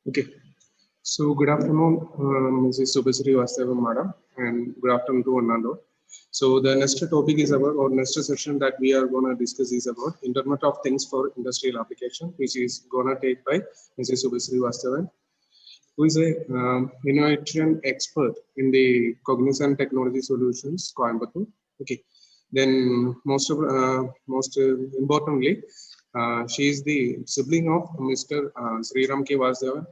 Okay. So good afternoon, Mrs. Subhasri Vastava, madam, and good afternoon to Anando. So the next topic is about, or next session that we are going to discuss is about Internet of Things for industrial application, which is going to take by Mrs. Subhasri Vastava, who is a innovation expert in the Cognizant Technology Solutions, Coimbatore. Okay. Then most importantly, she is the sibling of Mr. Sriram K. Vasdevan,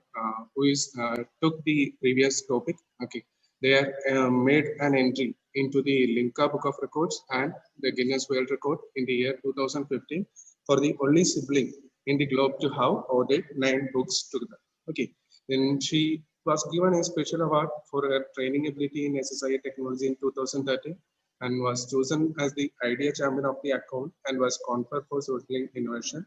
who is took the previous topic. Okay, they are made an entry into the Limca Book of Records and the Guinness World Record in the year 2015 for the only sibling in the globe to have ordered 9 books together. Okay, then she was given a special award for her training ability in SSI technology in 2013 and was chosen as the idea champion of the account and was conferred for social innovation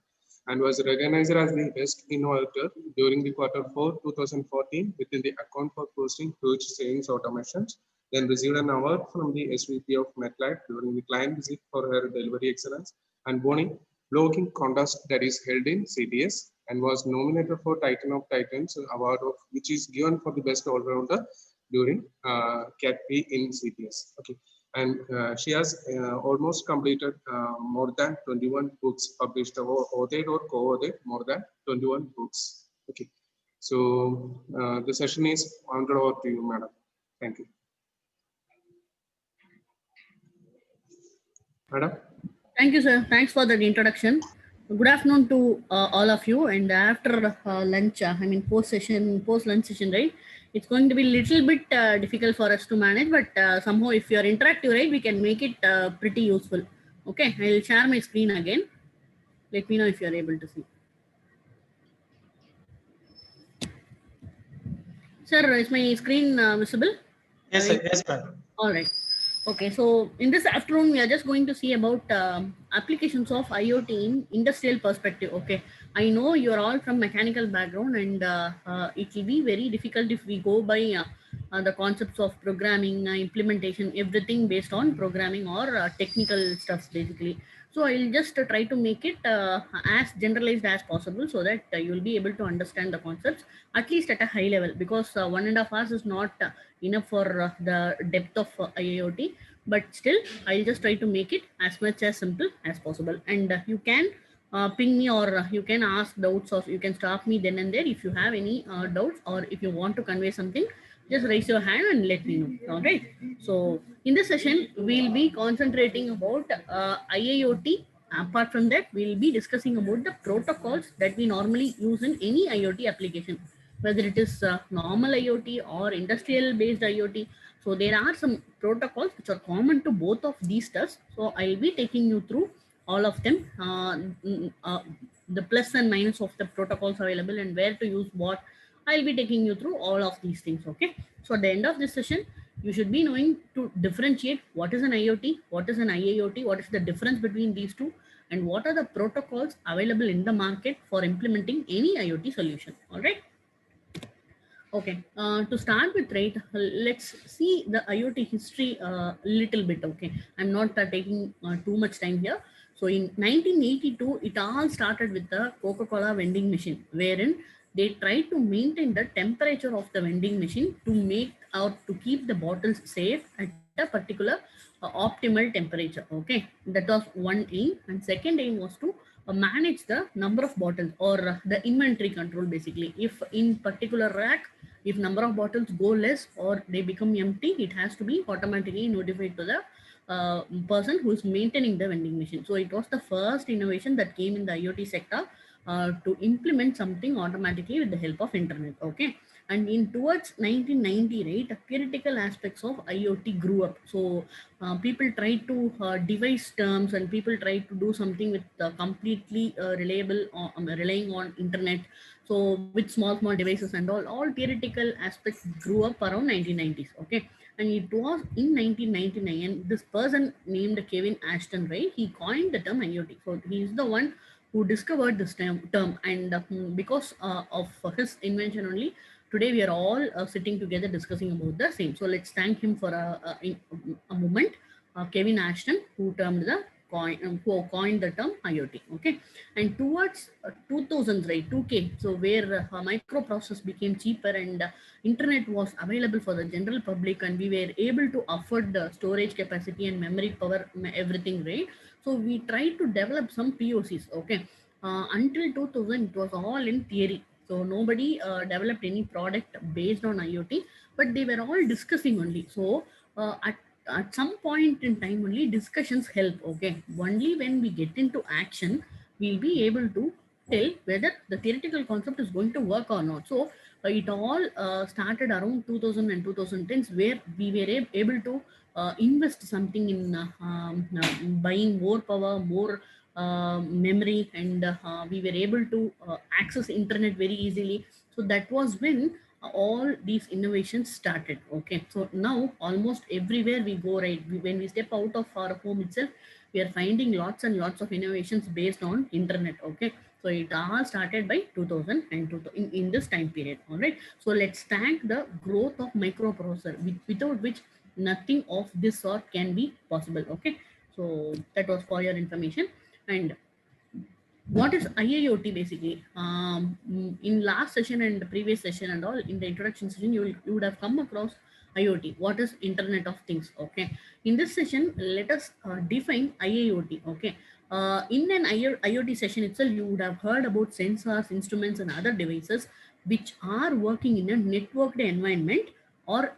and was recognized as the best innovator during the Q4 2014 within the account for posting huge savings automations. Then received an award from the SVP of MetLife during the client visit for her delivery excellence and winning blogging contest that is held in CTS and was nominated for Titan of Titans award of which is given for the best all-rounder during CATP in CTS. Okay, and she has almost completed more than 21 books published or authored or co-authored more than 21 books. Okay, so the session is handed over to you, madam. Thank you, madam. Thank you, sir. Thanks for that introduction. Good afternoon to all of you. And after lunch, post lunch session, right? It's going to be a little bit difficult for us to manage, but somehow, if you are interactive, right, we can make it pretty useful. Okay, I'll share my screen again. Let me know if you are able to see. Sir, is my screen visible? Yes, sir. Yes, ma'am. All right. Okay, so in this afternoon, we are just going to see about applications of IoT in industrial perspective. Okay, I know you are all from mechanical background, and it will be very difficult if we go by the concepts of programming, implementation, everything based on programming or technical stuffs basically. So I'll just try to make it as generalized as possible so that you will be able to understand the concepts at least at a high level, because 1.5 hours is not enough for the depth of IoT. But still, I'll just try to make it as much as simple as possible. And you can ping me, or you can ask doubts, or you can stop me then and there if you have any doubts, or if you want to convey something, just raise your hand and let me know. All right. So in this session, we'll be concentrating about IIoT. Apart from that, we'll be discussing about the protocols that we normally use in any IoT application, whether it is normal IoT or industrial based IoT. So there are some protocols which are common to both of these stuffs. So I'll be taking you through all of them, the plus and minus of the protocols available and where to use what. I'll be taking you through all of these things. Okay. So at the end of this session, you should be knowing to differentiate what is an IoT, what is an IIoT, what is the difference between these two, and what are the protocols available in the market for implementing any IoT solution. All right. Okay, to start with, right, let's see the IoT history a little bit. Okay, I'm not taking too much time here. So in 1982, it all started with the Coca-Cola vending machine, wherein they tried to maintain the temperature of the vending machine to make or to keep the bottles safe at a particular optimal temperature. Okay, that was one aim, and second aim was to manage the number of bottles, or the inventory control basically. If in particular rack, if number of bottles go less or they become empty, it has to be automatically notified to the person who is maintaining the vending machine. So it was the first innovation that came in the IoT sector to implement something automatically with the help of internet. Okay, and in towards 1990, right, theoretical aspects of IoT grew up. So people tried to devise terms, and people tried to do something with completely reliable, relying on internet. So with small devices and all theoretical aspects grew up around 1990s. Okay, and it was in 1999 this person named Kevin Ashton, right, he coined the term IoT. So he is the one who discovered this term, and because of his invention only, today we are all sitting together discussing about the same. So let's thank him for a moment, Kevin Ashton, who termed the coined the term IoT. Okay, and towards 2000s, right, 2K, so where microprocessors became cheaper and internet was available for the general public, and we were able to afford the storage capacity and memory power, everything, right? So we tried to develop some POCs. Okay, until 2000, it was all in theory. So nobody developed any product based on IoT, but they were all discussing only. So at some point in time only discussions help. Okay, only when we get into action we'll be able to tell whether the theoretical concept is going to work or not. So it all started around 2000 and 2010s, where we were able to invest something in buying more power, more memory, and we were able to access internet very easily. So that was when all these innovations started. Okay, so now almost everywhere we go, right, when we step out of our home itself, we are finding lots and lots of innovations based on internet. Okay, so it all started by 2000 and in this time period. All right, so let's thank the growth of microprocessor, without which nothing of this sort can be possible. Okay, so that was for your information. And what is IIoT basically? In last session and the previous session and all, in the introduction session, you would have come across IoT. What is Internet of Things? Okay. In this session, let us define IIoT. Okay. In an IoT session itself, you would have heard about sensors, instruments, and other devices which are working in a networked environment, or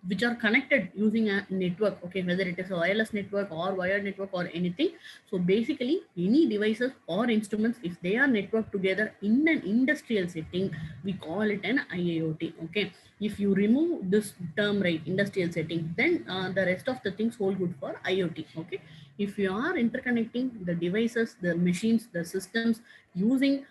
which are connected using a network. Okay, whether it is a wireless network or wired network or anything. So basically, any devices or instruments, if they are networked together in an industrial setting, we call it an IIoT. Okay, if you remove this term, right, industrial setting, then the rest of the things hold good for IoT. Okay, if you are interconnecting the devices, the machines, the systems using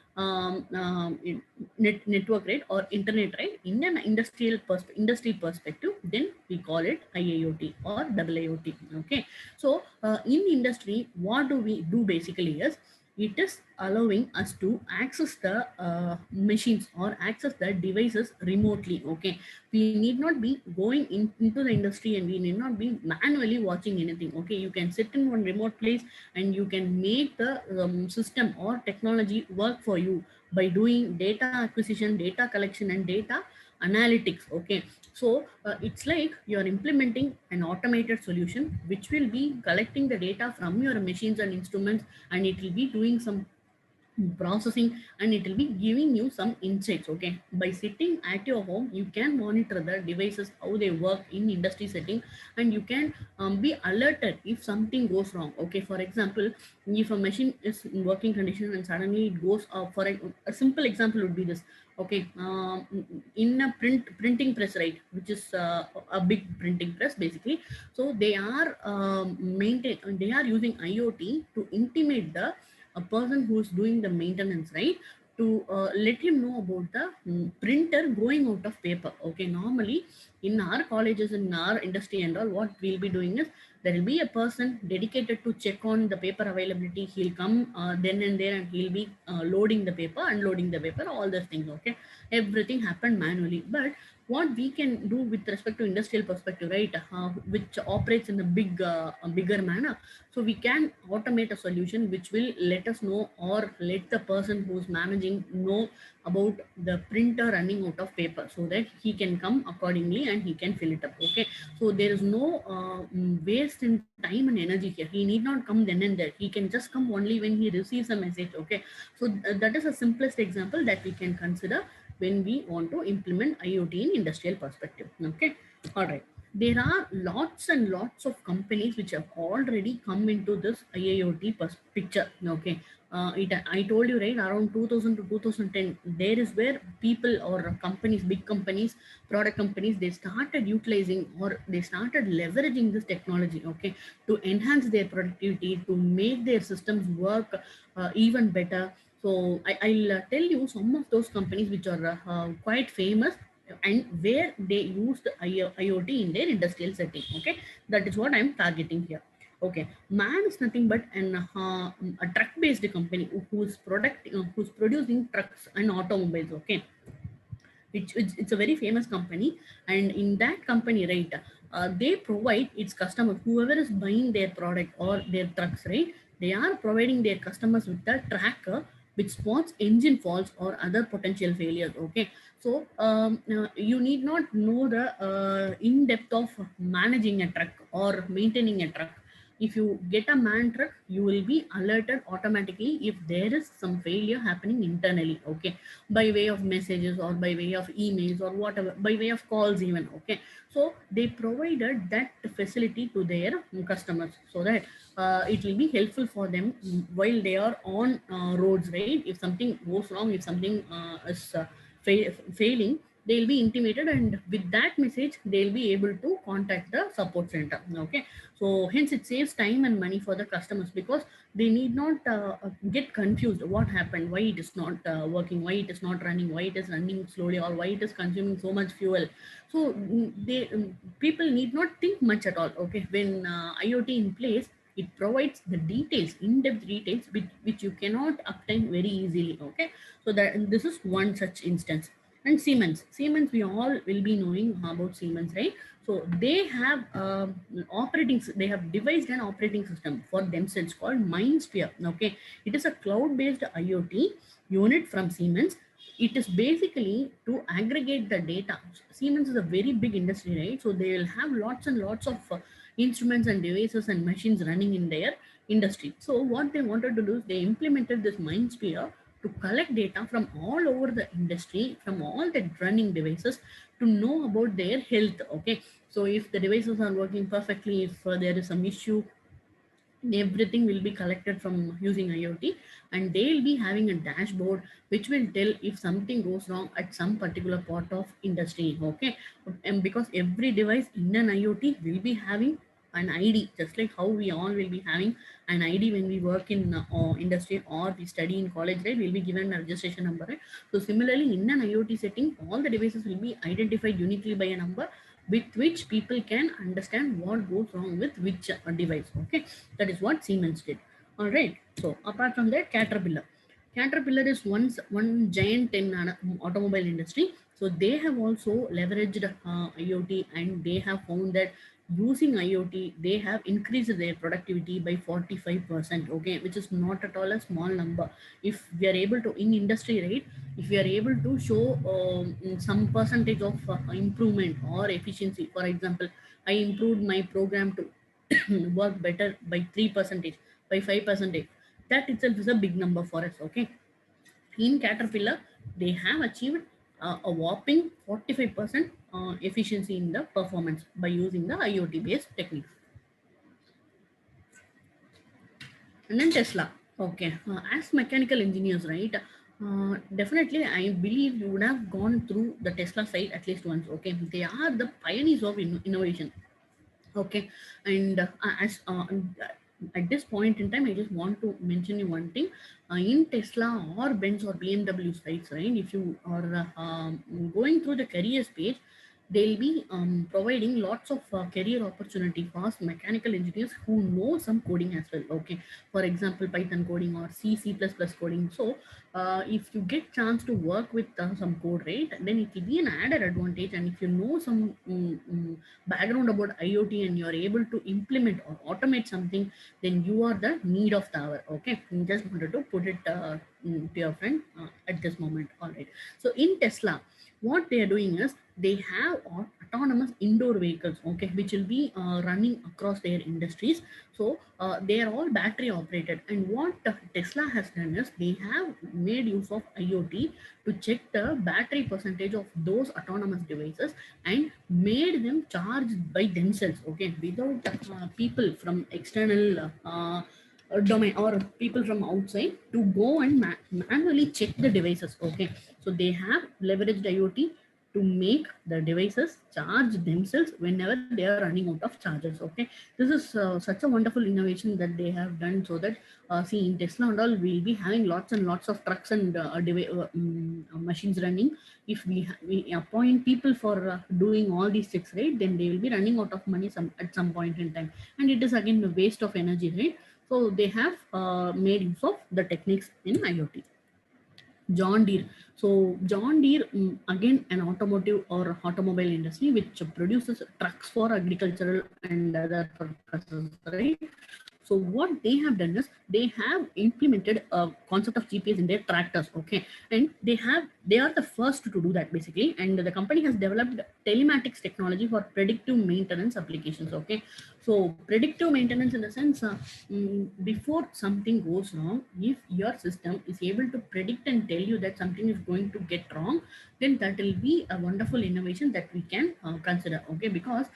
network, right, or internet, right, in an industry perspective, then we call it IIoT or IIoT. Okay, so in industry, what do we do basically is, it is allowing us to access the machines or access the devices remotely. Okay, we need not be going into the industry, and we need not be manually watching anything. Okay, you can sit in one remote place and you can make the system or technology work for you by doing data acquisition, data collection, and data analytics. Okay, so it's like you're implementing an automated solution which will be collecting the data from your machines and instruments, and it will be doing some processing, and it will be giving you some insights. Okay, by sitting at your home, you can monitor the devices, how they work in industry setting, and you can be alerted if something goes wrong. Okay, for example, if a machine is in working condition and suddenly it goes up, for a simple example would be this. Okay, in a printing press, right, which is a big printing press basically. So they are they are using IoT to intimate the a person who is doing the maintenance, right, to let him know about the printer going out of paper. Okay, normally in our colleges, in our industry and all, what we'll be doing is, there will be a person dedicated to check on the paper availability. He'll come then and there, and he'll be loading the paper, unloading the paper, all those things. Okay, everything happened manually. But what we can do with respect to industrial perspective, right, which operates in a bigger manner, so we can automate a solution which will let us know, or let the person who's managing know about the printer running out of paper, so that he can come accordingly and he can fill it up. Okay, so there is no waste in time and energy here. He need not come then and there. He can just come only when he receives a message. Okay, so that is the simplest example that we can consider when we want to implement IoT in industrial perspective. Okay, all right. There are lots and lots of companies which have already come into this IIoT picture. Okay, I told you, right, around 2000 to 2010, there is where people or companies, big companies, product companies, they started utilizing, or they started leveraging this technology. Okay, to enhance their productivity, to make their systems work even better. So I'll tell you some of those companies which are quite famous, and where they used IoT in their industrial setting. Okay, that is what I'm targeting here. Okay, MAN is nothing but a truck-based company who's producing trucks and automobiles. Okay, it's a very famous company, and in that company, right, they provide its customers, whoever is buying their product or their trucks, right? They are providing their customers with a tracker which spots engine faults or other potential failures. Okay, so you need not know the in depth of managing a truck or maintaining a truck. If you get a man truck, you will be alerted automatically if there is some failure happening internally. Okay, by way of messages or by way of emails or whatever, by way of calls even. Okay, so they provided that facility to their customers so that it will be helpful for them while they are on roads, right? If something goes wrong, if something is failing, they'll be intimated, and with that message they'll be able to contact the support center. Okay, so hence it saves time and money for the customers, because they need not get confused what happened, why it is not working, why it is not running, why it is running slowly, or why it is consuming so much fuel. So they people need not think much at all. Okay, when IoT in place, it provides the details, in-depth details, which you cannot obtain very easily. Okay, so that this is one such instance. And Siemens, we all will be knowing about Siemens, right? So they have they have devised an operating system for themselves called MindSphere. Okay, it is a cloud-based IoT unit from Siemens. It is basically to aggregate the data. Siemens is a very big industry, right? So they will have lots and lots of instruments and devices and machines running in their industry. So what they wanted to do is they implemented this MindSphere to collect data from all over the industry, from all the running devices, to know about their health. Okay, so if the devices are working perfectly, if there is some issue, everything will be collected from using IoT, and they'll be having a dashboard which will tell if something goes wrong at some particular part of industry. Okay, and because every device in an IoT will be having an ID, just like how we all will be having an ID when we work in industry or we study in college, right? We'll be given a registration number, right? So similarly, in an IoT setting, all the devices will be identified uniquely by a number with which people can understand what goes wrong with which device. Okay, that is what Siemens did. All right. So apart from that, Caterpillar is one giant in automobile industry. So they have also leveraged IoT, and they have found that using IoT, they have increased their productivity by 45%. Okay, which is not at all a small number. If we are able to in industry, right? If we are able to show some percentage of improvement or efficiency, for example, I improved my program to work better by 3%, by 5%, that itself is a big number for us. Okay, in Caterpillar, they have achieved a whopping 45% efficiency in the performance by using the IoT based techniques. And then Tesla. Okay, as mechanical engineers, right? Definitely, I believe you would have gone through the Tesla site at least once. Okay, they are the pioneers of innovation. Okay, and as at this point in time, I just want to mention you one thing. In Tesla or Benz or BMW sites, right? If you are going through the careers page, they'll be providing lots of career opportunity for mechanical engineers who know some coding as well. Okay, for example, Python coding or C++ coding. So if you get chance to work with some code, right, then it will be an added advantage. And if you know some background about IoT and you are able to implement or automate something, then you are the need of the hour. Okay, just wanted to put it to your friend at this moment. All right. So in Tesla, what they are doing is they have autonomous indoor vehicles, okay, which will be running across their industries. So they are all battery operated. And what Tesla has done is they have made use of IoT to check the battery percentage of those autonomous devices and made them charge by themselves, okay, without people from external domain or people from outside to go and manually check the devices. Okay, so they have leveraged IoT to make the devices charge themselves whenever they are running out of chargers. Okay, this is such a wonderful innovation that they have done, so that see, in Tesla and all, we'll be having lots and lots of trucks and machines running. If we appoint people for doing all these checks, right, then they will be running out of money at some point in time, and it is again a waste of energy, right? So they have made use of the techniques in IoT. John Deere. So John Deere, again, an automotive or automobile industry which produces trucks for agricultural and other purposes, right? So what they have done is they have implemented a concept of GPS in their tractors, okay, and they are the first to do that basically, and the company has developed telematics technology for predictive maintenance applications, okay. So predictive maintenance in the sense, before something goes wrong, if your system is able to predict and tell you that something is going to get wrong, then that will be a wonderful innovation that we can consider, okay, because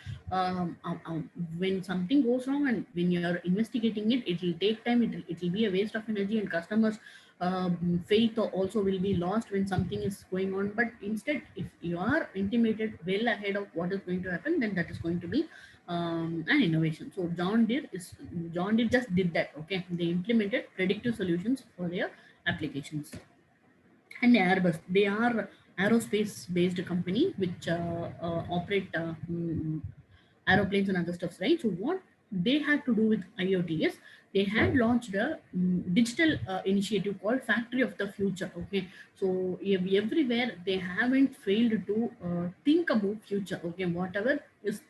when something goes wrong and when you're investigating it, it will take time, it will be a waste of energy, and customers faith also will be lost when something is going on. But instead, if you are intimated well ahead of what is going to happen, then that is going to be an innovation. So John Deere just did that, okay. They implemented predictive solutions for their applications. And Airbus, they are aerospace based company which operate aeroplanes and other stuffs, right? So what they had to do with IoT is they had launched a digital initiative called Factory of the Future. Okay, so everywhere they haven't failed to think about future. Okay, whatever is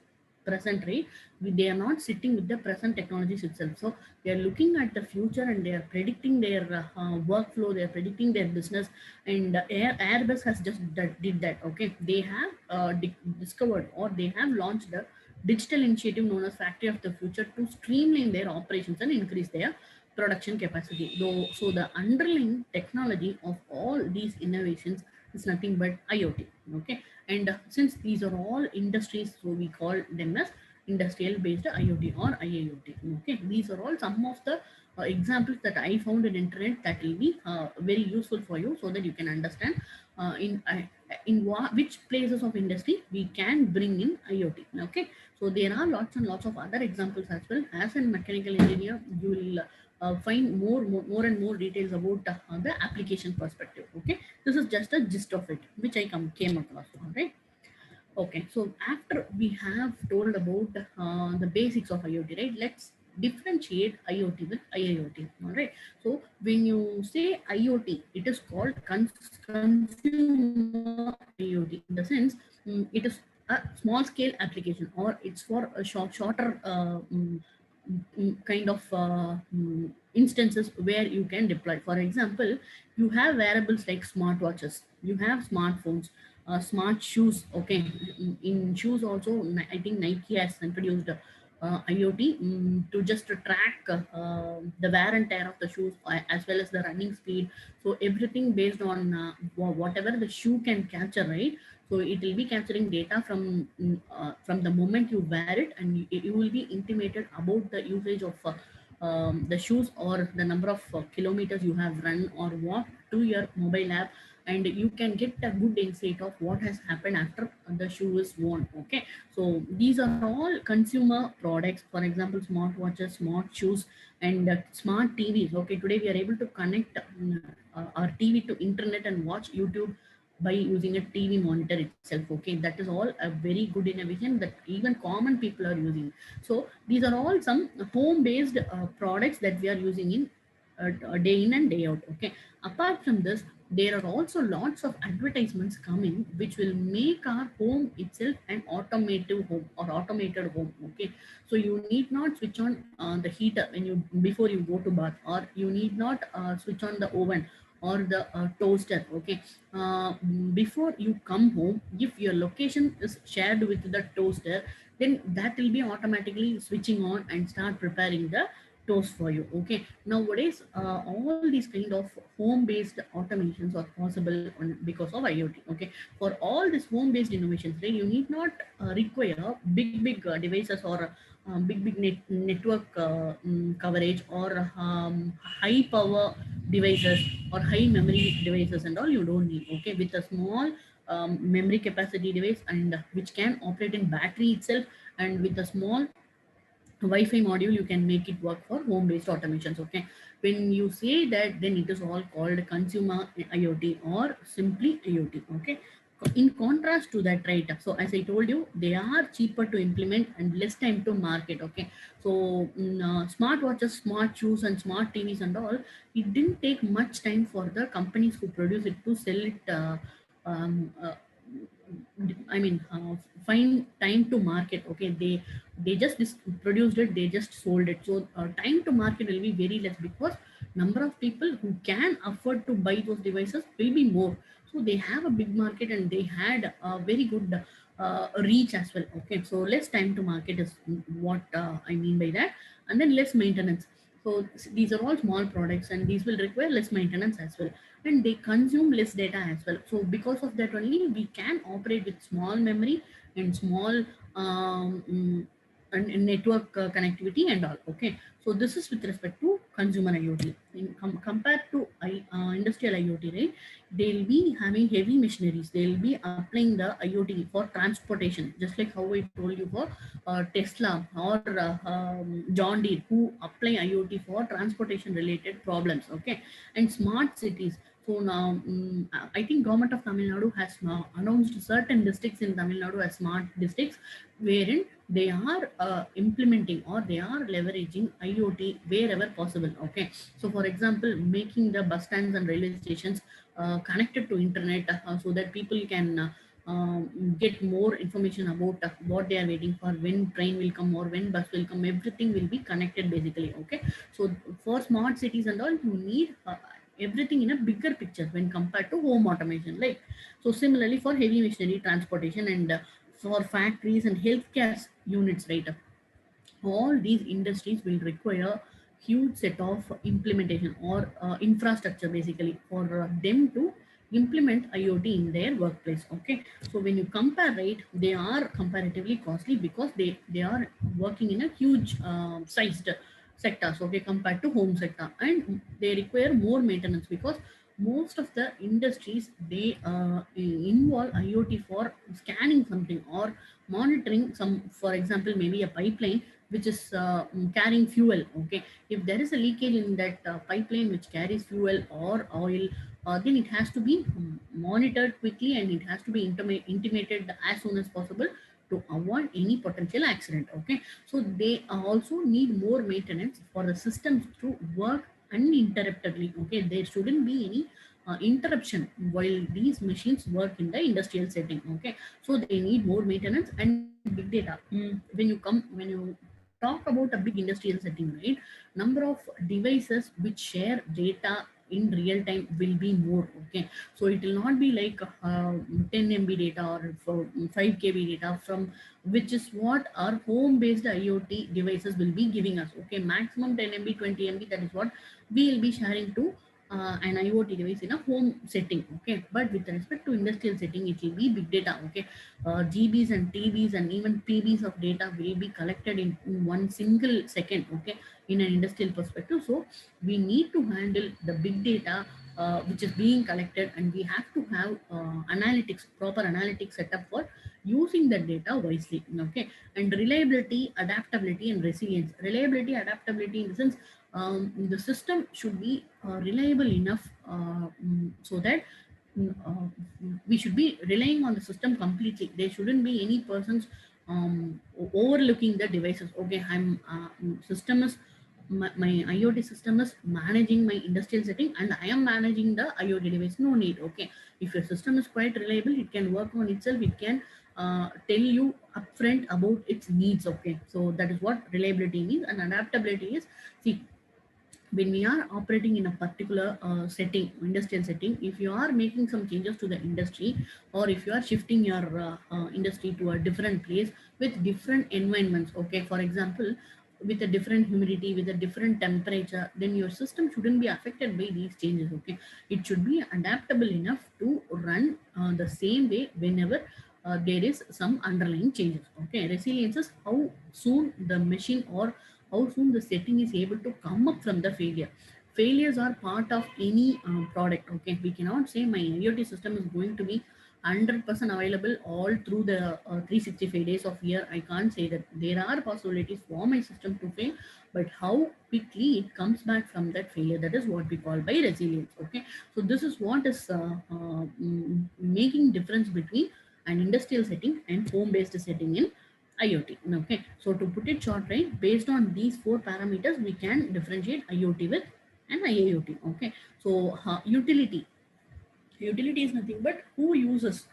present, right? They are not sitting with the present technologies itself. So they are looking at the future and they are predicting their workflow. They are predicting their business, and Airbus has just did that. Okay, they have discovered or they have launched the digital initiative known as Factory of the Future to streamline their operations and increase their production capacity. Though, so the underlying technology of all these innovations is nothing but IoT. Okay, and since these are all industries, so we call them as industrial based IoT or IIoT. Okay, these are all some of the examples that I found in internet that will be very useful for you, so that you can understand which places of industry we can bring in IoT. Okay, so there are lots and lots of other examples as well. As a mechanical engineer, you will find more and more details about the application perspective. Okay, this is just a gist of it which I came across. All right. Okay, so after we have told about the basics of IoT, right? Let's differentiate IoT with IIoT. All right. So when you say IoT, it is called consumer IoT, in the sense it is a small scale application, or it's for a shorter kind of instances where you can deploy. For example, you have wearables like smartwatches, you have smartphones, smart shoes. Okay, in shoes also, I think Nike has introduced IoT to just to track the wear and tear of the shoes, as well as the running speed. So everything based on whatever the shoe can capture, right? So it will be capturing data from the moment you wear it, and you will be intimated about the usage of the shoes, or the number of kilometers you have run or walked to your mobile app, and you can get a good insight of what has happened after the shoe is worn. Okay, so these are all consumer products. For example, smartwatches, smart shoes, and smart TVs. Okay, today we are able to connect our TV to internet and watch YouTube by using a TV monitor itself. Okay, that is all a very good innovation that even common people are using. So these are all some home based products that we are using in day in and day out. Okay, apart from this, there are also lots of advertisements coming which will make our home itself an automated home or automated home. Okay, so you need not switch on the heater when you before you go to bath, or you need not switch on the oven or the toaster. Okay, before you come home, if your location is shared with the toaster, then that will be automatically switching on and start preparing the toast for you. Okay, nowadays all these kind of home based automations are possible because of IoT. Okay, for all these home based innovations, right, you need not require big devices, or big network coverage, or high power devices or high memory devices and all. You don't need. Okay, with a small memory capacity device, and which can operate in battery itself, and with a small Wi-Fi module, you can make it work for home-based automations. Okay, when you say that, then it is all called consumer IoT or simply IoT. Okay, in contrast to that, right? So as I told you, they are cheaper to implement and less time to market. Okay, so smart watches, smart shoes, and smart TVs and all, it didn't take much time for the companies who produce it to sell it. Um, uh, I mean, find time to market. Okay, they just produced it, they just sold it. So time to market will be very less because number of people who can afford to buy those devices will be more. So they have a big market and they had a very good reach as well. Okay, so less time to market is what I mean by that, and then less maintenance. So these are all small products and these will require less maintenance as well, and they consume less data as well. So because of that only we can operate with small memory and small and network connectivity and all. Okay, so this is with respect to consumer IoT. Compared to industrial IoT, right, they'll be having heavy machineries, they'll be applying the IoT for transportation, just like how I told you for Tesla or John Deere, who apply IoT for transportation related problems. Okay, and smart cities. So now, I think government of Tamil Nadu has now announced certain districts in Tamil Nadu as smart districts, wherein they are implementing or they are leveraging IoT wherever possible. Okay, so for example, making the bus stands and railway stations connected to internet so that people can get more information about what they are waiting for, when train will come or when bus will come. Everything will be connected basically. Okay, so for smart cities and all, you need everything in a bigger picture when compared to home automation. Like, so similarly for heavy machinery transportation and for factories and healthcare units, right, all these industries will require huge set of implementation or infrastructure basically for them to implement IoT in their workplace. Okay, so when you compare, right, they are comparatively costly because they are working in a huge sized sectors. Okay, compared to home sector, and they require more maintenance because most of the industries, they involve IoT for scanning something or monitoring some, for example, maybe a pipeline which is carrying fuel. Okay, if there is a leakage in that pipeline which carries fuel or oil, then it has to be monitored quickly and it has to be intimated as soon as possible to avoid any potential accident. Okay, so they also need more maintenance for the systems to work uninterruptedly. Okay, there shouldn't be any interruption while these machines work in the industrial setting. Okay, so they need more maintenance and big data. When you talk about a big industrial setting, right, number of devices which share data in real time will be more. Okay, so it will not be like 10 MB data or for 5 KB data, from which is what our home based IoT devices will be giving us. Okay, maximum 10 MB, 20 MB, that is what we will be sharing to an IoT device in a home setting. Okay, but with respect to industrial setting, it will be big data. Okay, GBs and TBs and even PBs of data will be collected in one single second. Okay, in an industrial perspective, so we need to handle the big data which is being collected, and we have to have analytics, proper analytics setup for using that data wisely. Okay, and reliability, adaptability, and resilience. Reliability, adaptability in the sense, the system should be reliable enough so that we should be relying on the system completely. There shouldn't be any persons overlooking the devices. Okay, I'm system is my IoT system is managing my industrial setting and I am managing the IoT device. No need. Okay, if your system is quite reliable, it can work on itself. It can tell you upfront about its needs. Okay, so that is what reliability means. And adaptability is, see, when we are operating in a particular setting, industrial setting, if you are making some changes to the industry, or if you are shifting your industry to a different place with different environments, okay, for example, with a different humidity, with a different temperature, then your system shouldn't be affected by these changes. Okay, it should be adaptable enough to run the same way whenever there is some underlying changes. Okay, resilience is how soon the machine or how soon the setting is able to come up from the failure. Failures are part of any product. Okay, we cannot say my IoT system is going to be 100% available all through the 365 days of year. I can't say that. There are possibilities for my system to fail, but how quickly it comes back from that failure, that is what we call by resilience. Okay, so this is what is making difference between an industrial setting and home based setting in IoT. Okay, so to put it short, right, based on these four parameters we can differentiate IoT with an IIoT. Okay, so utility is nothing but who uses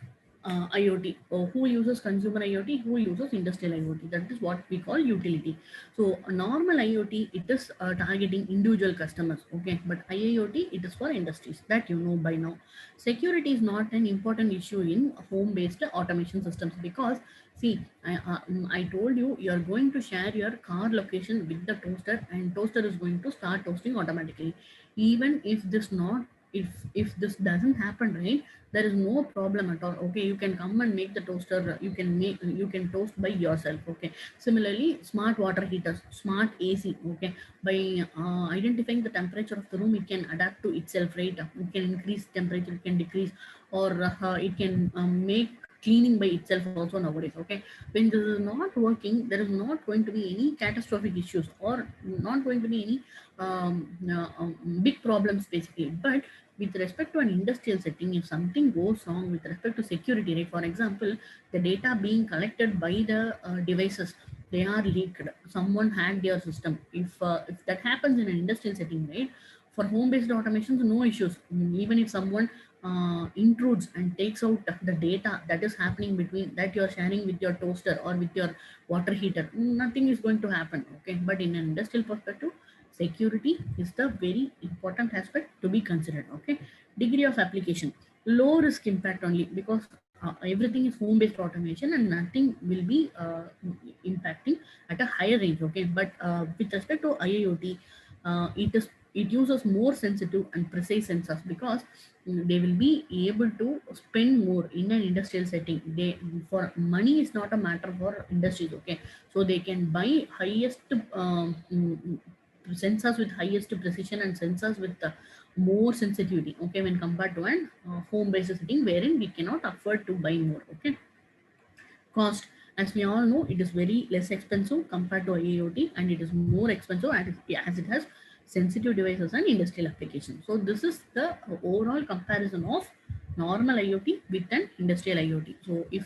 IoT, or who uses consumer IoT, who uses industrial IoT. That is what we call utility. So a normal IoT, it is targeting individual customers. Okay, but IIoT, it is for industries, that you know by now. Security is not an important issue in home-based automation systems, because see, I told you, you are going to share your car location with the toaster, and toaster is going to start toasting automatically. Even if this doesn't happen, right, there is no problem at all. Okay, you can come and make the toaster, you can toast by yourself. Okay, similarly, smart water heaters, smart AC. Okay, by identifying the temperature of the room, it can adapt to itself, right? It can increase temperature, it can decrease, or it can make cleaning by itself also nowadays. Okay, when this is not working, there is not going to be any catastrophic issues, or not going to be any big problems basically. But with respect to an industrial setting, if something goes wrong with respect to security, right, for example, the data being collected by the devices, they are leaked, someone hacked your system. If that happens in an industrial setting, right, for home-based automations, no issues. Even if someone intrudes and takes out the data that is happening between that you're sharing with your toaster or with your water heater, nothing is going to happen. Okay, but in an industrial perspective, security is the very important aspect to be considered. Okay, degree of application, low risk impact only, because everything is home based automation and nothing will be impacting at a higher range. Okay, but with respect to IIoT, it uses more sensitive and precise sensors, because they will be able to spend more in an industrial setting. They, for money is not a matter for industries. Okay, so they can buy highest sensors with highest precision and sensors with more sensitivity. Okay, when compared to an home based setting wherein we cannot afford to buy more. Okay, cost, as we all know, it is very less expensive compared to IoT, and it is more expensive as it has sensitive devices and industrial applications. So this is the overall comparison of normal IoT with an industrial IoT. So if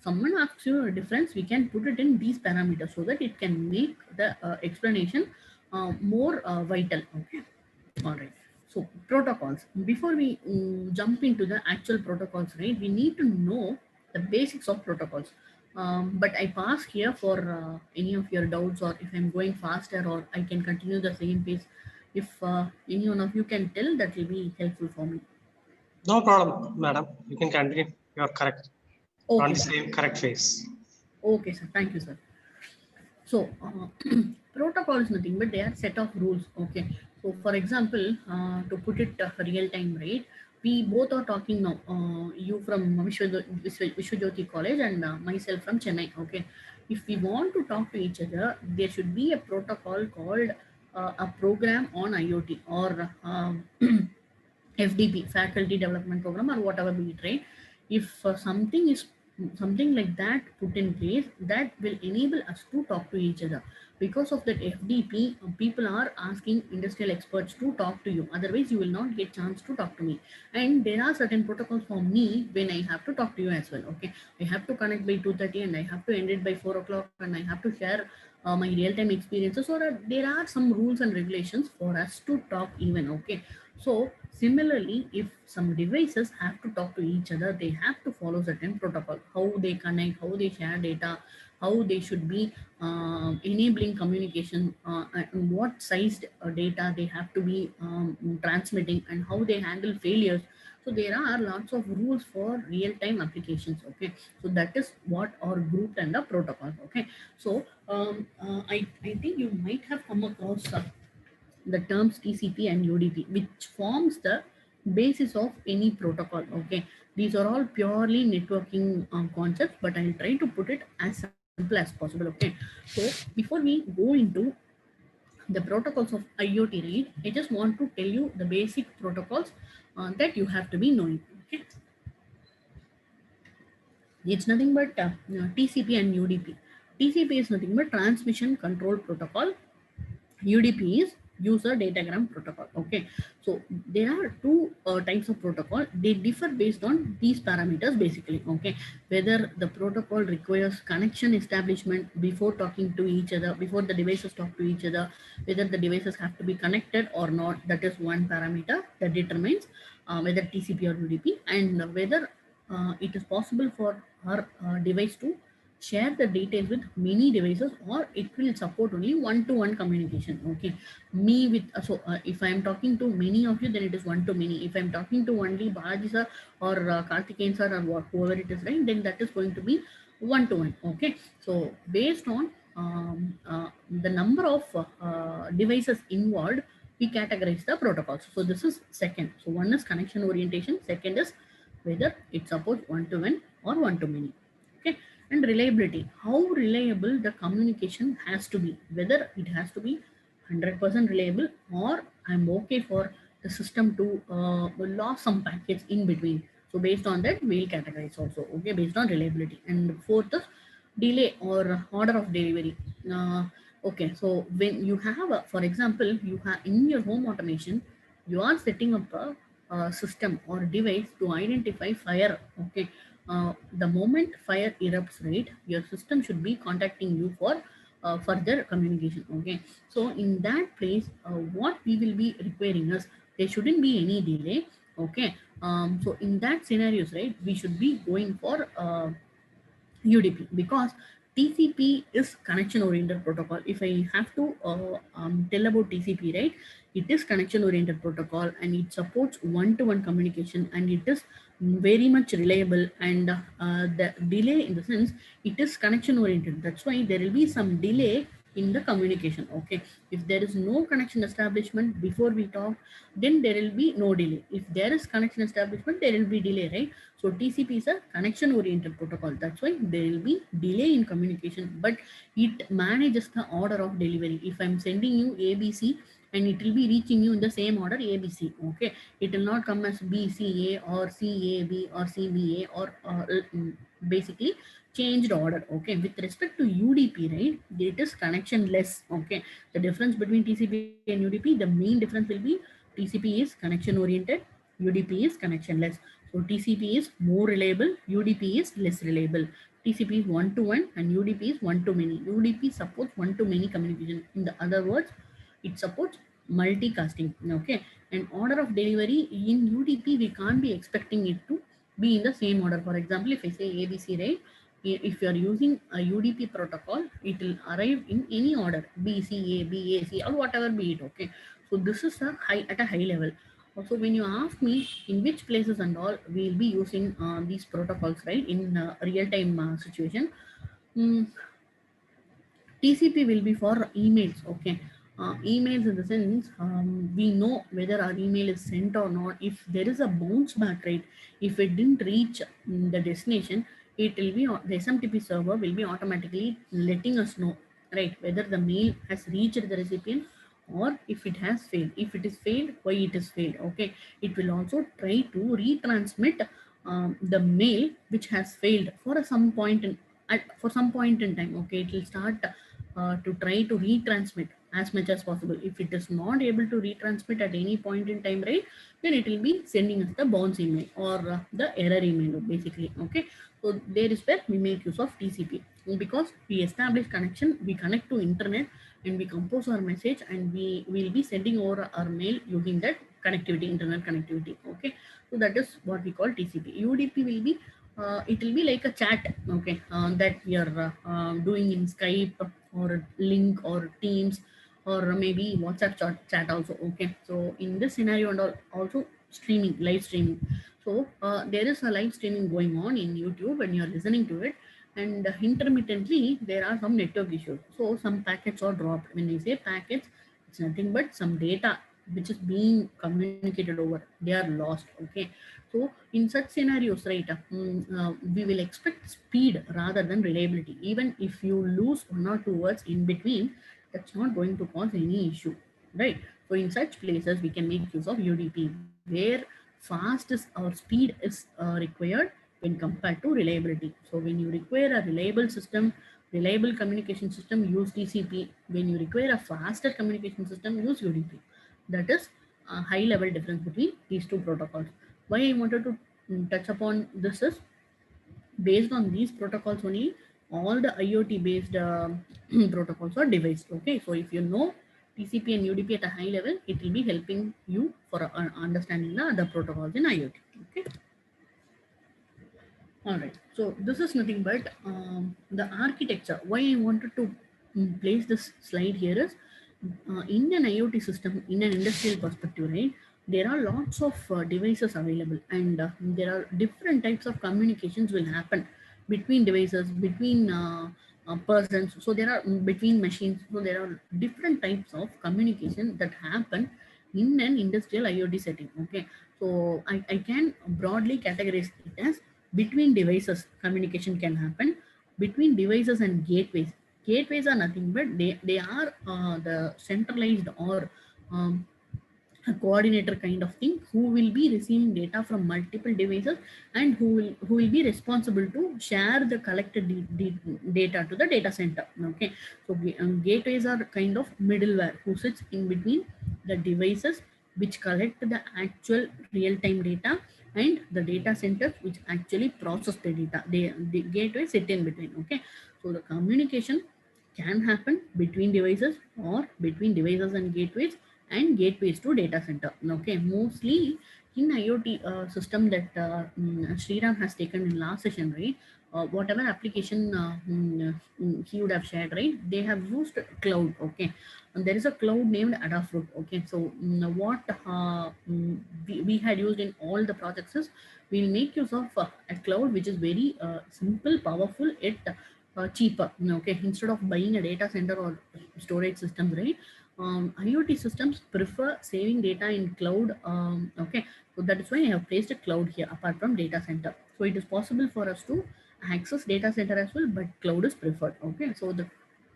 someone asks you a difference, we can put it in these parameters so that it can make the explanation more vital. Okay, all right. So protocols. Before we jump into the actual protocols, right, we need to know the basics of protocols. But I pass here for any of your doubts, or if I'm going faster, or I can continue the same pace. If any one of you can tell, that will be helpful for me. No problem, madam. You can continue. You are correct. Okay, On the sir. same correct phase. Okay, sir. Thank you, sir. So protocol is nothing but they are set of rules. Okay, so for example, to put it real time, right, we both are talking now, you from Vishwajyoti College and myself from Chennai. Okay, if we want to talk to each other, there should be a protocol called a program on IoT, or FDP, faculty development program, or whatever be it, right? If something like that put in place, that will enable us to talk to each other. Because of that FDP, people are asking industrial experts to talk to you. Otherwise, you will not get chance to talk to me. And there are certain protocols for me when I have to talk to you as well. Okay, I have to connect by 2:30 and I have to end it by 4 o'clock, and I have to share my real-time experiences, or there are some rules and regulations for us to talk even. Okay, so similarly, if some devices have to talk to each other, they have to follow certain protocol, how they connect, how they share data, how they should be enabling communication, and what sized data they have to be transmitting, and how they handle failures. So there are lots of rules for real-time applications. Okay, so that is what are grouped under protocols. Okay, so I think you might have come across the terms TCP and UDP, which forms the basis of any protocol. Okay, these are all purely networking concepts, but I'll try to put it as simple as possible. Okay, so before we go into the protocols of IoT, right, I just want to tell you the basic protocols that you have to be knowing. Okay, It's nothing but TCP and UDP. TCP is nothing but transmission control protocol. UDP is user datagram protocol. Okay, so there are two types of protocol. They differ based on these parameters basically. Okay, whether the protocol requires connection establishment before talking to each other, before the devices talk to each other, whether the devices have to be connected or not. That is one parameter that determines whether TCP or UDP, and whether it is possible for our device to share the details with many devices, or it will support only one-to-one communication. Okay, me with if I am talking to many of you, then it is one-to-many. If I am talking to only Balaji sir or Karthikeyan sir or whoever it is, right, then that is going to be one-to-one. Okay, so based on the number of devices involved, we categorize the protocols. So this is second. So one is connection orientation, second is whether it supports one-to-one or one-to-many. Okay, and reliability, how reliable the communication has to be, whether it has to be 100% reliable, or I'm okay for the system to lose some packets in between. So based on that, we'll categorize also. Okay, based on reliability. And fourth is delay or order of delivery. Okay, so when you have for example, you have in your home automation, you are setting up a system or device to identify fire. Okay, the moment fire erupts, right, your system should be contacting you for further communication. Okay, so in that place, what we will be requiring is there shouldn't be any delay. Okay, so in that scenarios, right, we should be going for UDP, because TCP is connection oriented protocol. If I have to tell about TCP, right, it is connection oriented protocol and it supports one-to-one communication, and it is very much reliable, and the delay in the sense it is connection oriented. That's why there will be some delay in the communication. Okay, if there is no connection establishment before we talk, then there will be no delay. If there is connection establishment, there will be delay, right? So TCP is a connection oriented protocol. That's why there will be delay in communication, but it manages the order of delivery. If I'm sending you ABC, and it will be reaching you in the same order ABC. Okay, it will not come as BCA or CAB or CBA or basically changed order. Okay, with respect to UDP, right, it is connectionless. Okay, the difference between TCP and UDP, the main difference will be TCP is connection oriented, UDP is connectionless. So TCP is more reliable, UDP is less reliable. TCP is one-to-one and UDP is one-to-many. UDP supports one-to-many communication. In the other words, it supports multicasting. Okay, and order of delivery in UDP, we can't be expecting it to be in the same order. For example, if I say ABC, right, if you are using a UDP protocol, it will arrive in any order, BCA, BAC, or whatever be it. Okay, so this is a at a high level. Also, when you ask me in which places and all we'll be using these protocols, right, in real-time situation, mm, TCP will be for emails. Okay, emails in the sense we know whether our email is sent or not. If there is a bounce back rate, if it didn't reach the destination, it will be the SMTP server will be automatically letting us know, right, whether the mail has reached the recipient or if it has failed. If it is failed, why it is failed. Okay, it will also try to retransmit the mail which has failed for some point in for some point in time. Okay, it will start to try to retransmit as much as possible. If it is not able to retransmit at any point in time, right, then it will be sending us the bounce email or the error email basically. Okay, so there is where we make use of TCP, because we establish connection, we connect to internet, and we compose our message, and we will be sending over our mail using that connectivity, internet connectivity. Okay, so that is what we call TCP. UDP will be it will be like a chat. Okay, that we are doing in Skype or Link or Teams or maybe WhatsApp chat also. Okay, so in this scenario and also streaming, live streaming. So there is a live streaming going on in YouTube and you're listening to it, and intermittently there are some network issues. So some packets are dropped. When we say packets, it's nothing but some data which is being communicated over. They are lost. Okay, so in such scenarios, right, we will expect speed rather than reliability. Even if you lose one or two words in between, that's not going to cause any issue, right? So in such places, we can make use of UDP, where fast is or speed is required, when compared to reliability. So when you require a reliable system, reliable communication system, use TCP. When you require a faster communication system, use UDP. That is a high level difference between these two protocols. Why I wanted to touch upon this is based on these protocols only, all the IoT based protocols are devised. Okay, so if you know TCP and UDP at a high level, it will be helping you for understanding the other protocols in IoT. Okay. All right. So this is nothing but the architecture. Why I wanted to place this slide here is in an IoT system, in an industrial perspective, right? There are lots of devices available, and there are different types of communications will happen between devices, between persons. So there are between machines. So there are different types of communication that happen in an industrial IoT setting. Okay. So I can broadly categorize it as between devices communication can happen, between devices and gateways. Gateways are nothing but they are the centralized or a coordinator kind of thing who will be receiving data from multiple devices and who will be responsible to share the collected data to the data center. Okay, so gateways are kind of middleware who sits in between the devices which collect the actual real-time data and the data centers which actually process the data. The gateways sit in between. Okay, so the communication can happen between devices or between devices and gateways to data center. Okay, mostly in IoT system that Sriram has taken in last session, right? Whatever application he would have shared, right? They have used cloud. Okay, and there is a cloud named Adafruit. Okay, so what we had used in all the projects is we'll make use of a cloud which is very simple, powerful, yet cheaper. Okay, instead of buying a data center or storage systems, right? IoT systems prefer saving data in cloud. Okay, so that is why I have placed a cloud here apart from data center. So it is possible for us to access data center as well, but cloud is preferred. Okay, so the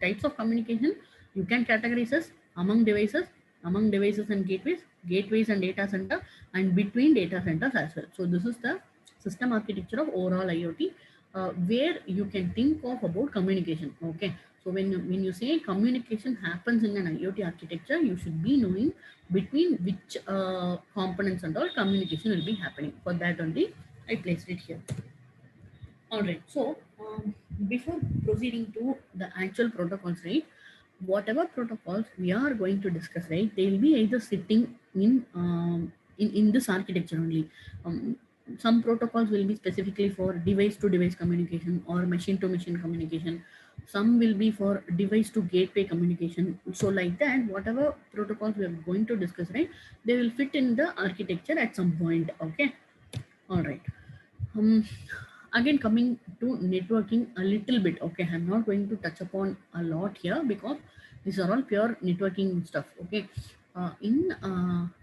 types of communication you can categorize as among devices and gateways and data center, and between data centers as well. So this is the system architecture of overall IoT, where you can think of about communication. Okay, so when you say communication happens in an IoT architecture, you should be knowing between which components and all communication will be happening. For that only, I placed it here. All right. So before proceeding to the actual protocols, right? Whatever protocols we are going to discuss, right? They will be either sitting in this architecture only. Some protocols will be specifically for device-to-device communication or machine-to-machine communication. Some will be for device-to-gateway communication. So like that, whatever protocols we are going to discuss, right? They will fit in the architecture at some point. Okay. All right. Again, coming to networking a little bit. Okay, I'm not going to touch upon a lot here because these are all pure networking stuff. Okay, in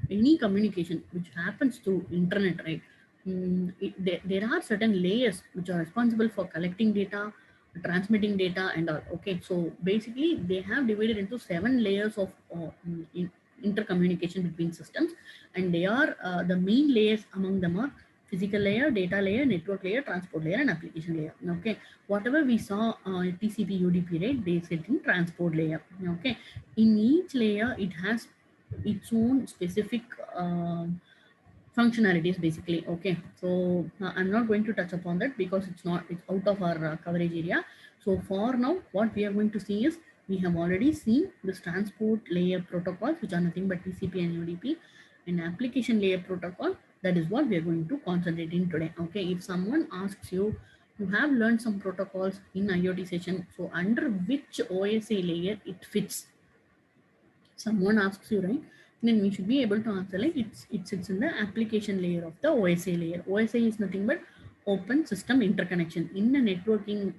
any communication which happens through internet, right? There are certain layers which are responsible for collecting data, transmitting data, and all. Okay, so basically they have divided into 7 layers of intercommunication between systems, and they are the main layers among them are physical layer, data layer, network layer, transport layer, and application layer. Okay, whatever we saw TCP UDP, right? They sit in transport layer. Okay, in each layer it has its own specific functionalities basically. Okay, so I'm not going to touch upon that because it's out of our coverage area. So for now, what we are going to see is we have already seen this transport layer protocols, which are nothing but TCP and UDP, and application layer protocol. That is what we are going to concentrate in today. Okay, if someone asks you, you have learned some protocols in IoT session, so under which OSI layer it fits? Someone asks you, right? Then we should be able to answer like it sits in the application layer of the OSI layer. OSI is nothing but open system interconnection. In a networking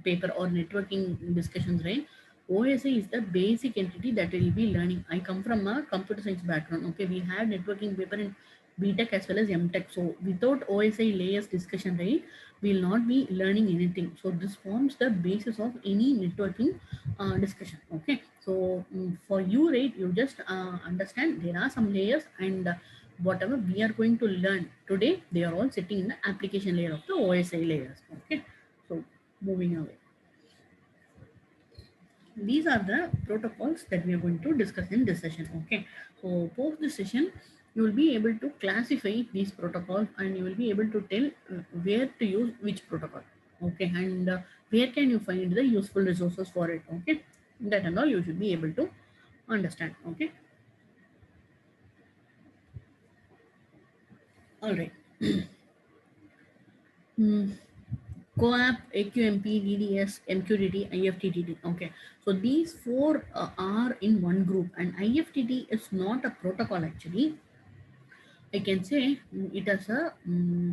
paper or networking discussions, right? OSI is the basic entity that will be learning. I come from a computer science background. Okay, we had networking paper in BTech as well as MTech. So without OSI layers discussion, right, we will not be learning anything. So this forms the basis of any networking discussion. Okay, so for you, right, you just understand there are some layers, and whatever we are going to learn today, they are all sitting in the application layer of the OSI layers. Okay, so moving away. These are the protocols that we are going to discuss in this session. Okay, so post this session, you will be able to classify these protocols and you will be able to tell where to use which protocol. Okay, and where can you find the useful resources for it. Okay, that and all you should be able to understand. Okay, all right. CoAP, AQMP, DDS, MQTT, IFTTT. Okay, so these four are in one group, and IFTTT is not a protocol actually. I can say it as a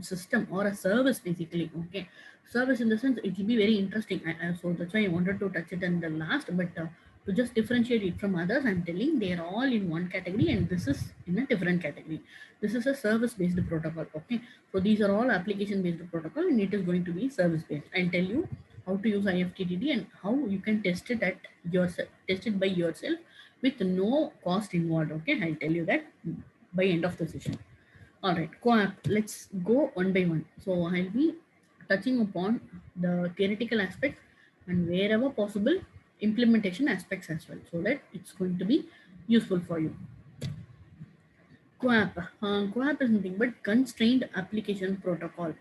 system or a service basically. Okay, service in the sense it will be very interesting. So that's why I wanted to touch it in the last, but to just differentiate it from others, I'm telling they are all in one category and this is in a different category. This is a service based protocol. Okay, so these are all application based protocol and it is going to be service based. I'll tell you how to use IFTTT and how you can test it at yourself, test it by yourself with no cost involved. Okay, I'll tell you that by end of the session. All right, CoAP, let's go one by one. So I'll be touching upon the theoretical aspects and wherever possible, implementation aspects as well, so that it's going to be useful for you. CoAP, CoAP is nothing but constrained application protocol.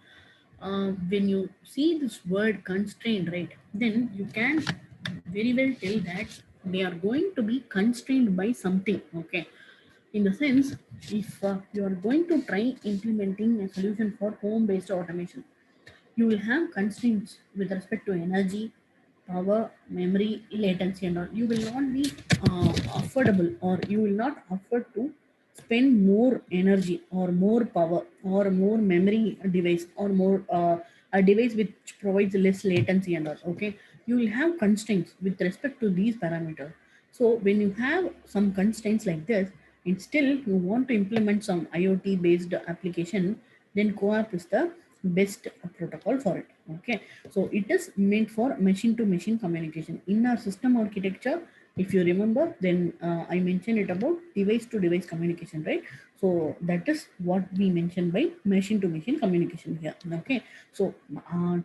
When you see this word constrained, right, then you can very well tell that they are going to be constrained by something. Okay, in the sense, if you are going to try implementing a solution for home-based automation, you will have constraints with respect to energy, power, memory, latency, and all. You will not be affordable, or you will not afford to spend more energy or more power or more memory device or more a device which provides less latency and all. Okay, you will have constraints with respect to these parameters. So when you have some constraints like this, and still you want to implement some IoT based application, then CoAP is the best protocol for it. Okay, so it is meant for machine to machine communication. In our system architecture, if you remember, then I mentioned it about device to device communication, right? So that is what we mentioned by machine to machine communication here. Okay, so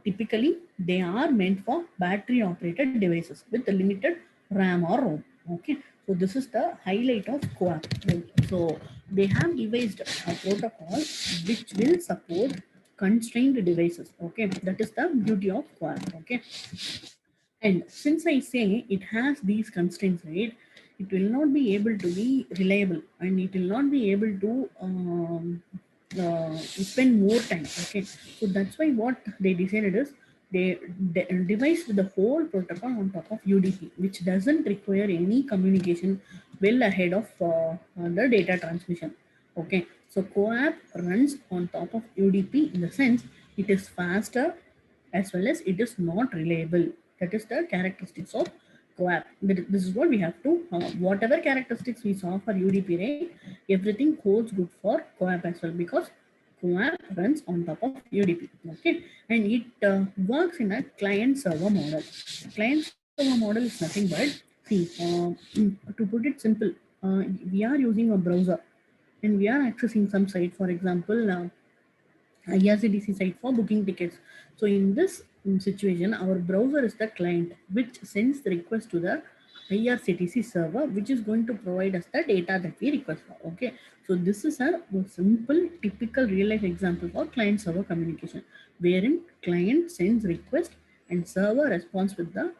typically they are meant for battery operated devices with a limited RAM or ROM. Okay, so this is the highlight of CoAP. So they have devised a protocol which will support constrained devices. Okay, that is the beauty of CoAP. Okay, and since I say it has these constraints, right, it will not be able to be reliable and it will not be able to spend more time. Okay, so that's why what they decided is they devised the whole protocol on top of UDP, which doesn't require any communication well ahead of the data transmission. Okay, so CoAP runs on top of UDP in the sense it is faster as well as it is not reliable. That is the characteristics of CoAP. This is what we have to, whatever characteristics we saw for UDP, right, everything holds good for CoAP as well, because CoAP runs on top of UDP. Okay, and it works in a client server model. Client server model is nothing but, see, to put it simple, we are using a browser and we are accessing some site, for example, IRCTC site for booking tickets. So in this situation, our browser is the client which sends the request to the IRCTC server, which is going to provide us the data that we request for. Okay, so this is a simple, typical real life example for client server communication, wherein client sends request and server responds with the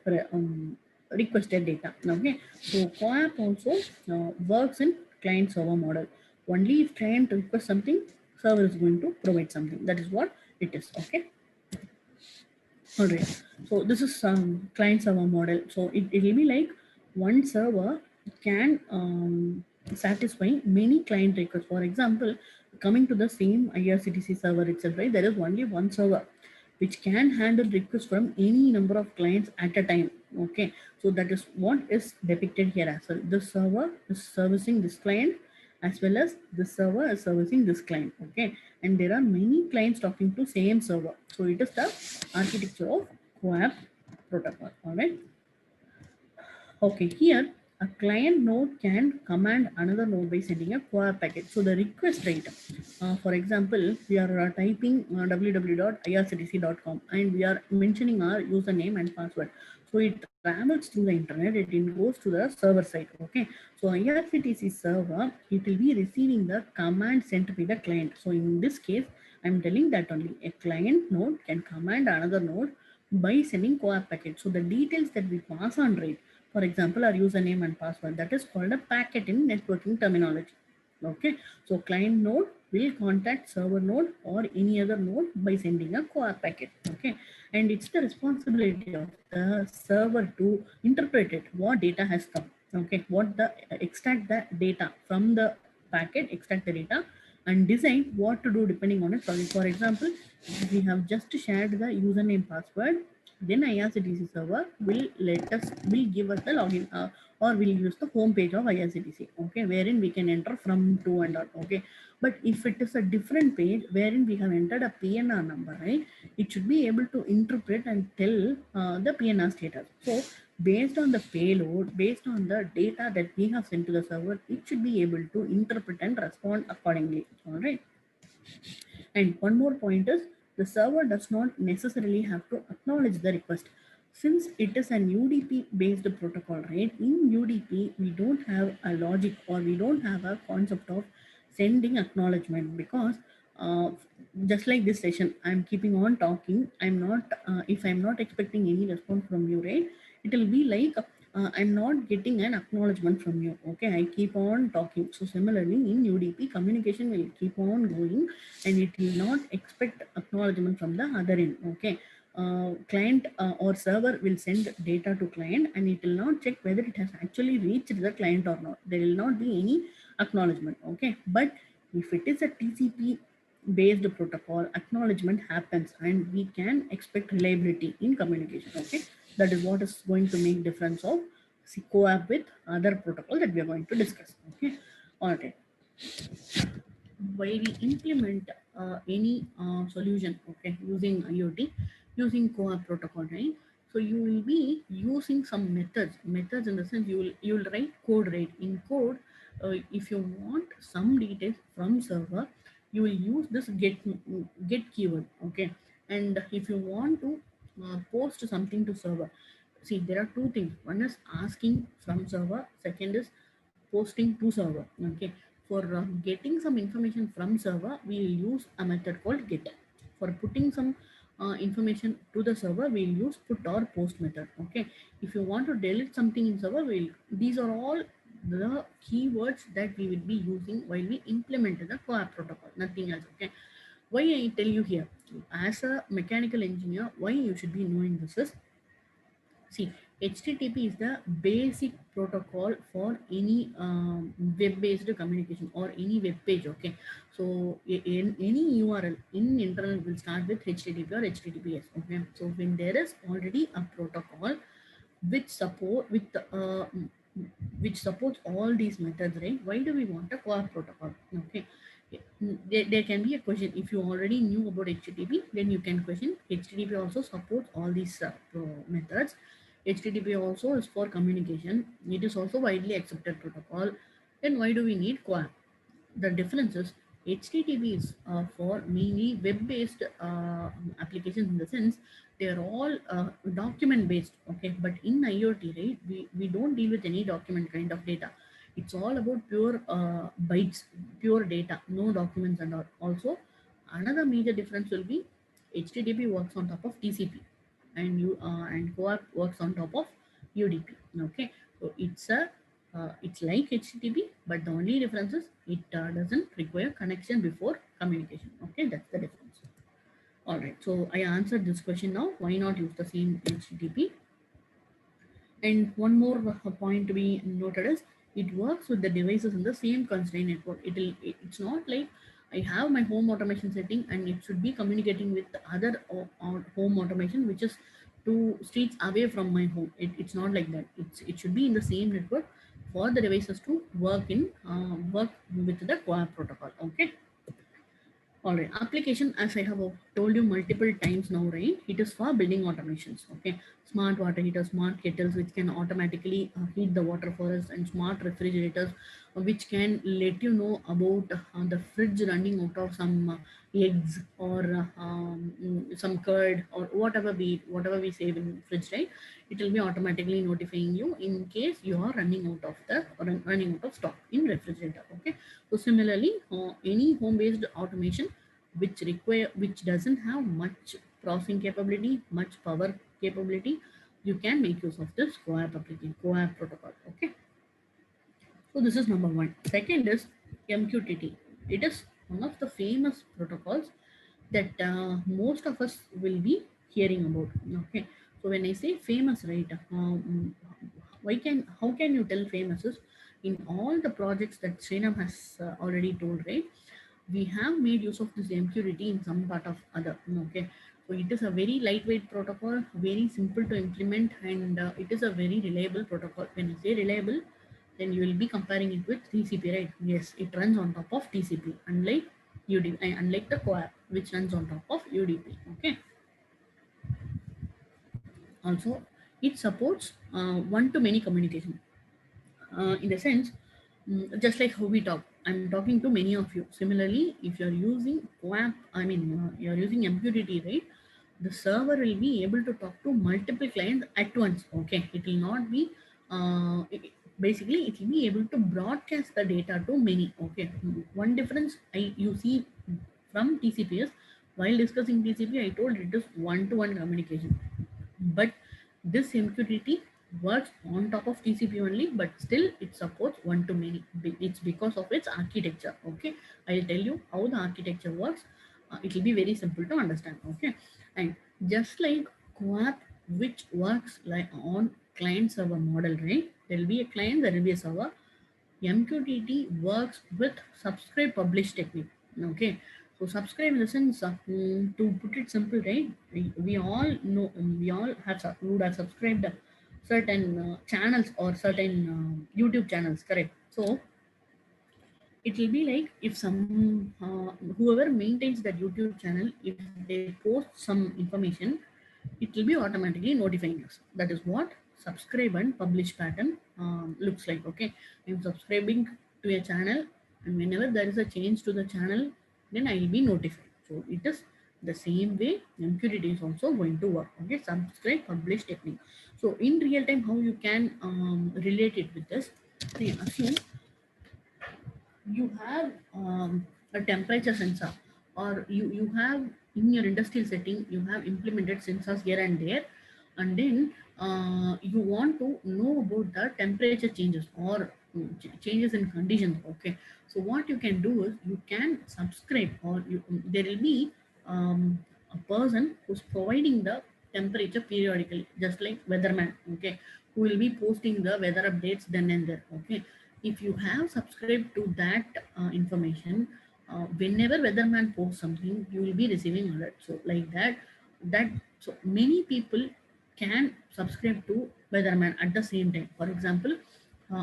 requested data. Okay, so CoAP also works in client server model. Only if client requests something, server is going to provide something. That is what it is. Okay, all right, so this is some client server model. So it will be like one server can satisfy many client requests. For example, coming to the same IRCTC server itself, right, there is only one server which can handle requests from any number of clients at a time. Okay, so that is what is depicted here as well. This server is servicing this client as well as this server is servicing this client. Okay, and there are many clients talking to same server. So it is the architecture of CoAP protocol. All right. Okay, here a client node can command another node by sending a CoAP packet. So the request rate, for example, we are typing www.irctc.com and we are mentioning our username and password. So it travels through the internet, it goes to the server side. Okay. So IRCTC server, it will be receiving the command sent by the client. So in this case, I'm telling that only a client node can command another node by sending CoAP packet. So the details that we pass on, right? For example, our username and password, that is called a packet in networking terminology. Okay, so client node will contact server node or any other node by sending a CoAP packet. Okay, and it's the responsibility of the server to interpret it, what data has come. Okay, what the extract the data from the packet, extract the data, and decide what to do depending on it. For example, if we have just shared the username password, then IRCTC server will give us the login or will use the home page of IRCTC, okay, wherein we can enter from to and all. Okay, but if it is a different page wherein we have entered a PNR number, right, it should be able to interpret and tell the PNR status. So based on the payload, based on the data that we have sent to the server, it should be able to interpret and respond accordingly. All right. And one more point is the server does not necessarily have to acknowledge the request. Since it is an UDP based protocol, right? In UDP, we don't have a logic or we don't have a concept of sending acknowledgement because uh, just like this session, I'm keeping on talking. If I'm not expecting any response from you, right? It will be like I'm not getting an acknowledgement from you. Okay, I keep on talking. So similarly, in UDP, communication will keep on going and it will not expect acknowledgement from the other end. Okay, client or server will send data to client and it will not check whether it has actually reached the client or not. There will not be any acknowledgement. Okay, but if it is a TCP based protocol, acknowledgement happens and we can expect reliability in communication. Okay, that is what is going to make difference of CoAP with other protocol that we are going to discuss. Okay, all right. While we implement any solution, okay, using IoT, using CoAP protocol, right? So you will be using some methods in the sense you will write code, right? In code, if you want some details from server, you will use this get keyword, okay? And if you want to post something to server, see there are two things. One is asking from server, second is posting to server. Okay, for getting some information from server, we'll use a method called get. For putting some information to the server, we'll use put or post method. Okay, if you want to delete something in server, these are all the keywords that we will be using while we implement the CoAP protocol, nothing else. Okay, why I tell you here, as a mechanical engineer, why you should be knowing this is, see, HTTP is the basic protocol for any web-based communication or any web page. Okay, so in any URL in internet will start with HTTP or HTTPS. Okay, so when there is already a protocol which support with which supports all these methods, right? Why do we want a CoAP protocol? Okay, there can be a question. If you already knew about HTTP, then you can question HTTP also supports all these methods. HTTP also is for communication. It is also widely accepted protocol. Then why do we need CoAP? The difference is HTTP is for mainly web-based applications, in the sense they are all document based. Okay, but in IoT, right, we don't deal with any document kind of data. It's all about pure bytes, pure data, no documents and all. Also, another major difference will be HTTP works on top of TCP, and CoAP works on top of UDP. Okay, so it's like HTTP, but the only difference is it doesn't require connection before communication. Okay, that's the difference. All right, so I answered this question now. Why not use the same HTTP? And one more point to be noted is it works with the devices in the same constraint network. It's not like I have my home automation setting and it should be communicating with the other home automation, which is 2 streets away from my home. It's not like that. It should be in the same network for the devices to work with the CoAP protocol. Okay. All right, application, as I have told you multiple times now, right? It is for building automations. Okay, smart water heaters, smart kettles, which can automatically heat the water for us, and smart refrigerators, which can let you know about the fridge running out of some eggs or some curd or whatever we save in fridge, right? It will be automatically notifying you in case you are running out of running out of stock in refrigerator. Okay, so similarly, any home-based automation which doesn't have much processing capability, much power capability, you can make use of this CoAP application, CoAP protocol. Okay, so this is number one. Second is MQTT. It is one of the famous protocols that most of us will be hearing about. Okay, so when I say famous, right? How can you tell famous is in all the projects that Srinam has already told, right? We have made use of this MQTT in some part of other. Okay, so it is a very lightweight protocol, very simple to implement, and it is a very reliable protocol. When I say reliable, then you will be comparing it with TCP, right? Yes, it runs on top of TCP, unlike UDP, unlike the CoAP, which runs on top of UDP. Okay. Also, it supports one-to-many communication. In the sense, just like how we talk, I'm talking to many of you. Similarly, if you're using CoAP, you're using MQTT, right? The server will be able to talk to multiple clients at once. Okay, it will not be basically it will be able to broadcast the data to many. Okay, one difference you see from TCP is, while discussing TCP, I told it is one-to-one communication, but this MQTT works on top of TCP only, but still it supports one-to-many. It's because of its architecture. Okay, I'll tell you how the architecture works. It will be very simple to understand. Okay, and just like CoAP, which works like on client server model, right? There will be a client, there will be a server. MQTT works with subscribe publish technique. Okay, so subscribe in the sense, to put it simple, right? We all know, we all would have subscribed certain channels or certain YouTube channels, correct? So it will be like if some whoever maintains that YouTube channel, if they post some information, it will be automatically notifying us. That is what subscribe and publish pattern looks like. Okay, I'm subscribing to a channel, and whenever there is a change to the channel, then I will be notified. So it is the same way MQTT is also going to work. Okay, subscribe publish technique. So in real time, how you can relate it with this? See, assume you have a temperature sensor, or you have in your industrial setting, you have implemented sensors here and there, and then you want to know about the temperature changes or changes in conditions. Okay, so what you can do is you can subscribe, or there will be a person who's providing the temperature periodically, just like weatherman. Okay, who will be posting the weather updates then and there. Okay, if you have subscribed to that information, whenever weatherman posts something, you will be receiving alert. So like that so many people can subscribe to weatherman at the same time. For example,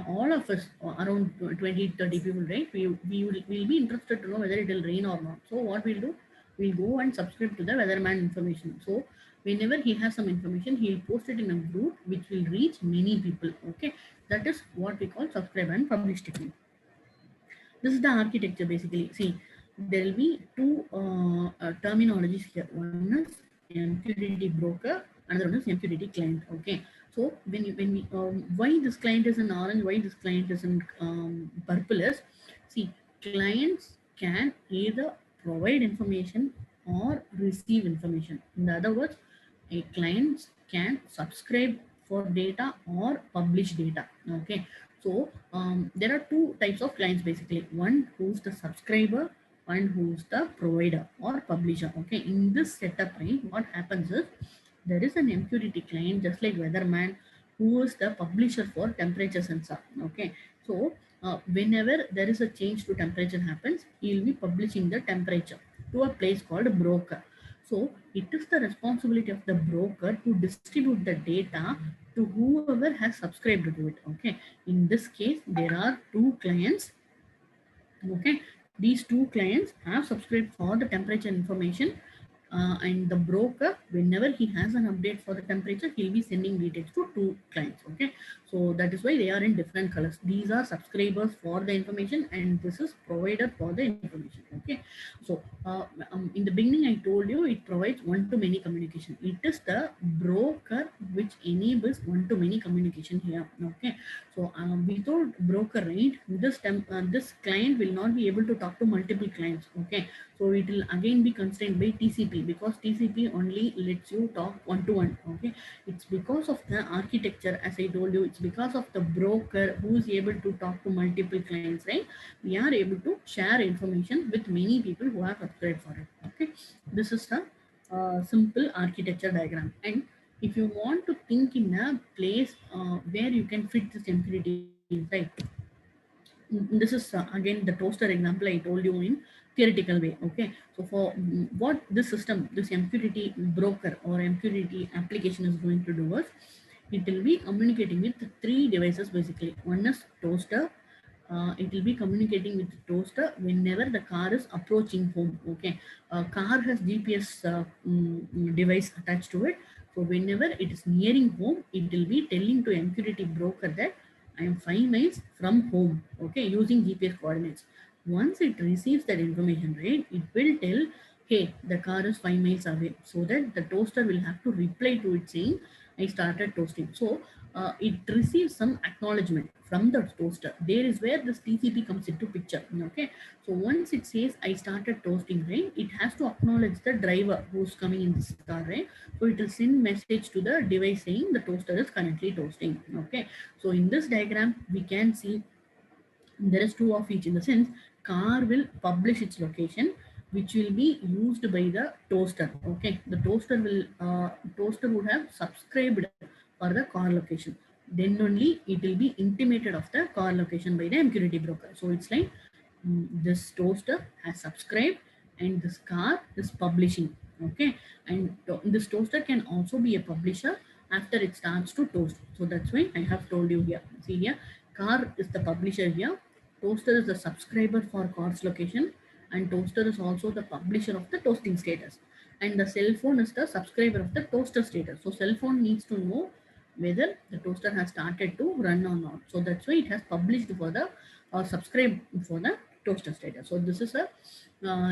all of us, around 20-30 people, right? We'll be interested to know whether it will rain or not. So what we'll do, we'll go and subscribe to the weatherman information. So whenever he has some information, he'll post it in a group which will reach many people. Okay, that is what we call subscribe and publish technique. This is the architecture basically. See, there will be two terminologies here. One is MQTT broker, another one is MQTT client. Okay, so when we why this client is in orange, why this client is in purple is, see, clients can either provide information or receive information. In other words, a clients can subscribe for data or publish data. Okay, so there are two types of clients basically. One who's the subscriber, one who's the provider or publisher. Okay, in this setup, right, what happens is there is an MQTT client, just like weatherman, who is the publisher for temperature sensor. Okay, so whenever there is a change to temperature happens, he will be publishing the temperature to a place called broker. So it is the responsibility of the broker to distribute the data to whoever has subscribed to it. Okay, in this case, there are two clients. Okay, These two clients have subscribed for the temperature information, and the broker, whenever he has an update for the temperature, he'll be sending details to two clients. Okay, so that is why they are in different colors. These are subscribers for the information, and this is provider for the information. Okay, so in the beginning I told you it provides one-to-many communication. It is the broker which enables one-to-many communication here. Okay, so without broker, right, this client will not be able to talk to multiple clients. Okay, so it will again be constrained by TCP, because TCP only lets you talk one-to-one. Okay, it's because of the architecture, as I told you, it's because of the broker who is able to talk to multiple clients, right? We are able to share information with many people who have subscribed for it. Okay, this is the simple architecture diagram. And if you want to think in a place where you can fit this MQTT, right? This is again the toaster example I told you in theoretical way. Okay, so for what this system, this MQTT broker or MQTT application is going to do is, it will be communicating with three devices basically. One is toaster. It will be communicating with the toaster whenever the car is approaching home. Okay, car has GPS device attached to it. So whenever it is nearing home, it will be telling to MQTT broker that I am 5 miles from home. Okay, using GPS coordinates. Once it receives that information, right, it will tell, hey, the car is 5 miles away, so that the toaster will have to reply to it saying, I started toasting. So it receives some acknowledgement from the toaster. There is where this TCP comes into picture. Okay, so once it says I started toasting, right, it has to acknowledge the driver who's coming in this car, right? So it will send message to the device saying the toaster is currently toasting. Okay, so in this diagram we can see there is two of each, in the sense car will publish its location, which will be used by the toaster. Okay, the toaster would have subscribed for the car location, then only it will be intimated of the car location by the MQTT broker. So it's like this toaster has subscribed and this car is publishing. Okay, and this toaster can also be a publisher after it starts to toast. So that's why I have told you here. See here, car is the publisher here, toaster is the subscriber for car's location, and toaster is also the publisher of the toasting status, and the cell phone is the subscriber of the toaster status. So cell phone needs to know whether the toaster has started to run or not. So that's why it has published for the or subscribed for the toaster status. So this is a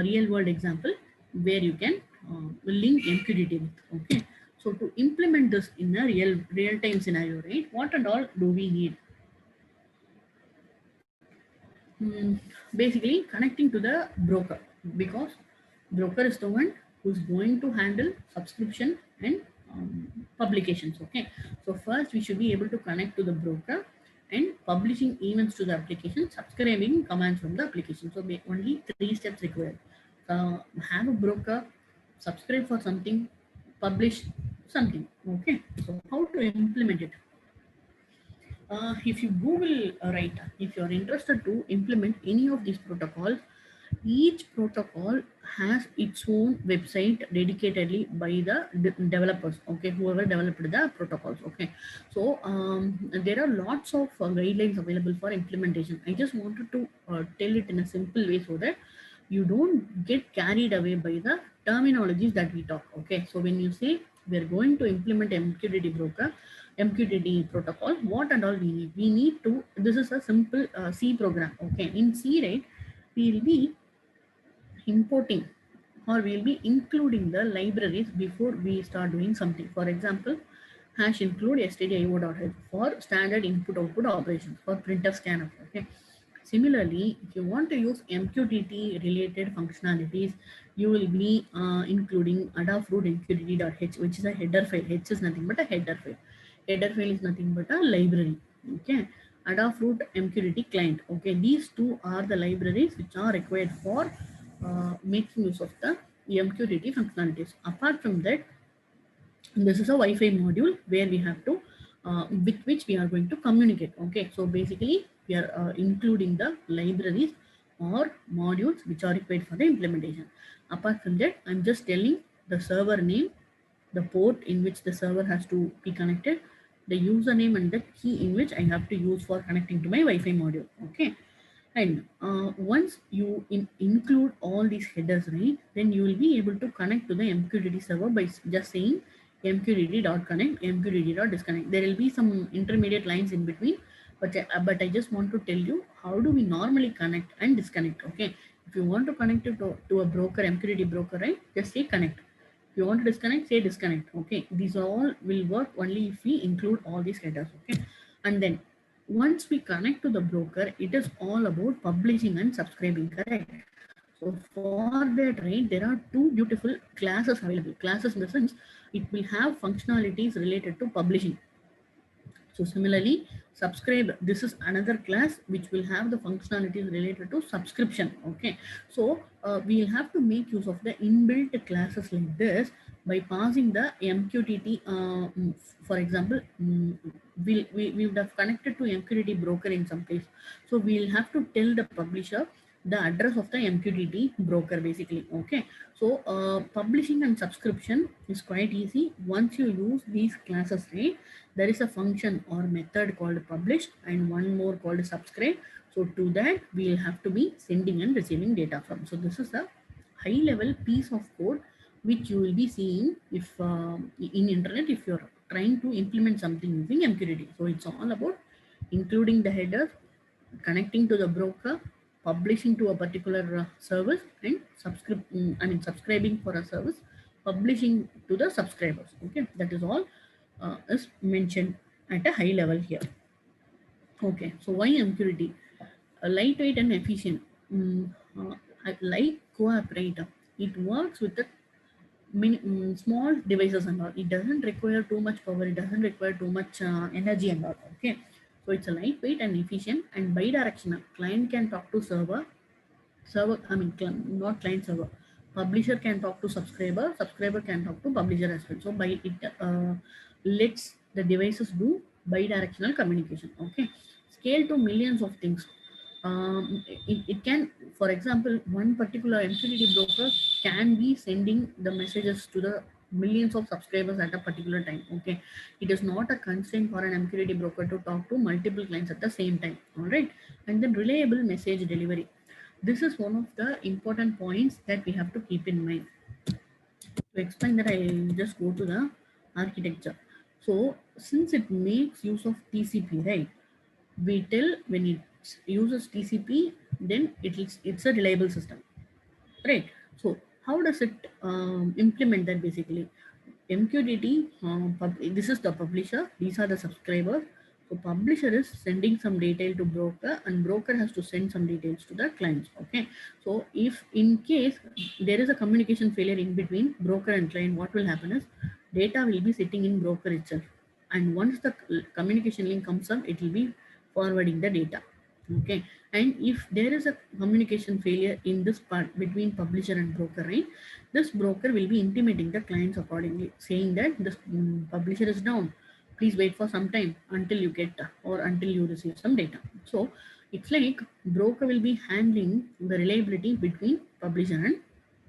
real world example where you can link MQTT with. Okay, so to implement this in a real time scenario, right, what and all do we need? Basically connecting to the broker, because broker is the one who's going to handle subscription and publications. Okay, so first we should be able to connect to the broker and publishing events to the application, subscribing commands from the application. So only 3 steps required. Have a broker, subscribe for something, publish something. Okay, so how to implement it? If you Google, if you're interested to implement any of these protocols, each protocol has its own website dedicatedly by the developers. Okay, whoever developed the protocols. Okay, so there are lots of guidelines available for implementation. I just wanted to tell it in a simple way so that you don't get carried away by the terminologies that we talk. Okay, so when you say we're going to implement MQTT broker, MQTT protocol, what and all we need? We need to, this is a simple C program. Okay, in C, right, we will be importing or we'll be including the libraries before we start doing something. For example, hash include stdio.h for standard input output operations for printf scanf. Okay, similarly, if you want to use MQTT related functionalities, you will be including Adafruit MQTT.h, which is a header file. H is nothing but a header file. Header file is nothing but a library. Okay, Adafruit MQTT client. Okay, these two are the libraries which are required for making use of the MQTT functionalities. Apart from that, this is a Wi-Fi module where we have to with which we are going to communicate. Okay, so basically we are including the libraries or modules which are required for the implementation. Apart from that, I'm just telling the server name, the port in which the server has to be connected, the username and the key in which I have to use for connecting to my Wi-Fi module. Okay, And once you include all these headers, right, then you will be able to connect to the MQTT server by just saying mqtt.connect, mqtt.disconnect. There will be some intermediate lines in between, but I just want to tell you how do we normally connect and disconnect. Okay, if you want to connect it to a broker, MQTT broker, right, just say connect. If you want to disconnect, say disconnect. Okay, these all will work only if we include all these headers. Okay, and then once we connect to the broker, it is all about publishing and subscribing, correct? So for that, right, there are two beautiful classes available. Classes in the sense it will have functionalities related to publishing. So similarly, subscribe, this is another class which will have the functionalities related to subscription. Okay, so we'll have to make use of the inbuilt classes like this by passing the MQTT. For example, we would have connected to MQTT broker in some case. So we'll have to tell the publisher the address of the MQTT broker basically. Okay, so publishing and subscription is quite easy once you use these classes, right? There is a function or method called publish and one more called subscribe. So to that we'll have to be sending and receiving data from. So this is a high level piece of code which you will be seeing if in internet if you're trying to implement something using MQTT. So it's all about including the headers, connecting to the broker, publishing to a particular service, and subscribing for a service, publishing to the subscribers. Okay, that is all is mentioned at a high level here. Okay, so why MQTT? Lightweight and efficient. Like co-op, right? It works with the small devices and all. It doesn't require too much power. It doesn't require too much energy and all. Okay, so it's a lightweight and efficient and bidirectional. Client can talk to server. Not client server. Publisher can talk to subscriber. Subscriber can talk to publisher as well. So by it lets the devices do bidirectional communication. Okay, scale to millions of things. It can, for example, one particular MQTT broker can be sending the messages to the millions of subscribers at a particular time. Okay, it is not a constraint for an MQTT broker to talk to multiple clients at the same time. All right, and then reliable message delivery. This is one of the important points that we have to keep in mind. To explain that, I just go to the architecture. So since it makes use of TCP, right? We tell when it uses TCP, then it's a reliable system, right? So how does it implement that basically? MQTT, this is the publisher, these are the subscribers. So publisher is sending some detail to broker and broker has to send some details to the clients. Okay, so if in case there is a communication failure in between broker and client, what will happen is data will be sitting in broker itself, and once the communication link comes up, it will be forwarding the data. Okay, and if there is a communication failure in this part between publisher and broker, right, this broker will be intimating the clients accordingly, saying that this publisher is down, please wait for some time until you get or until you receive some data. So it's like broker will be handling the reliability between publisher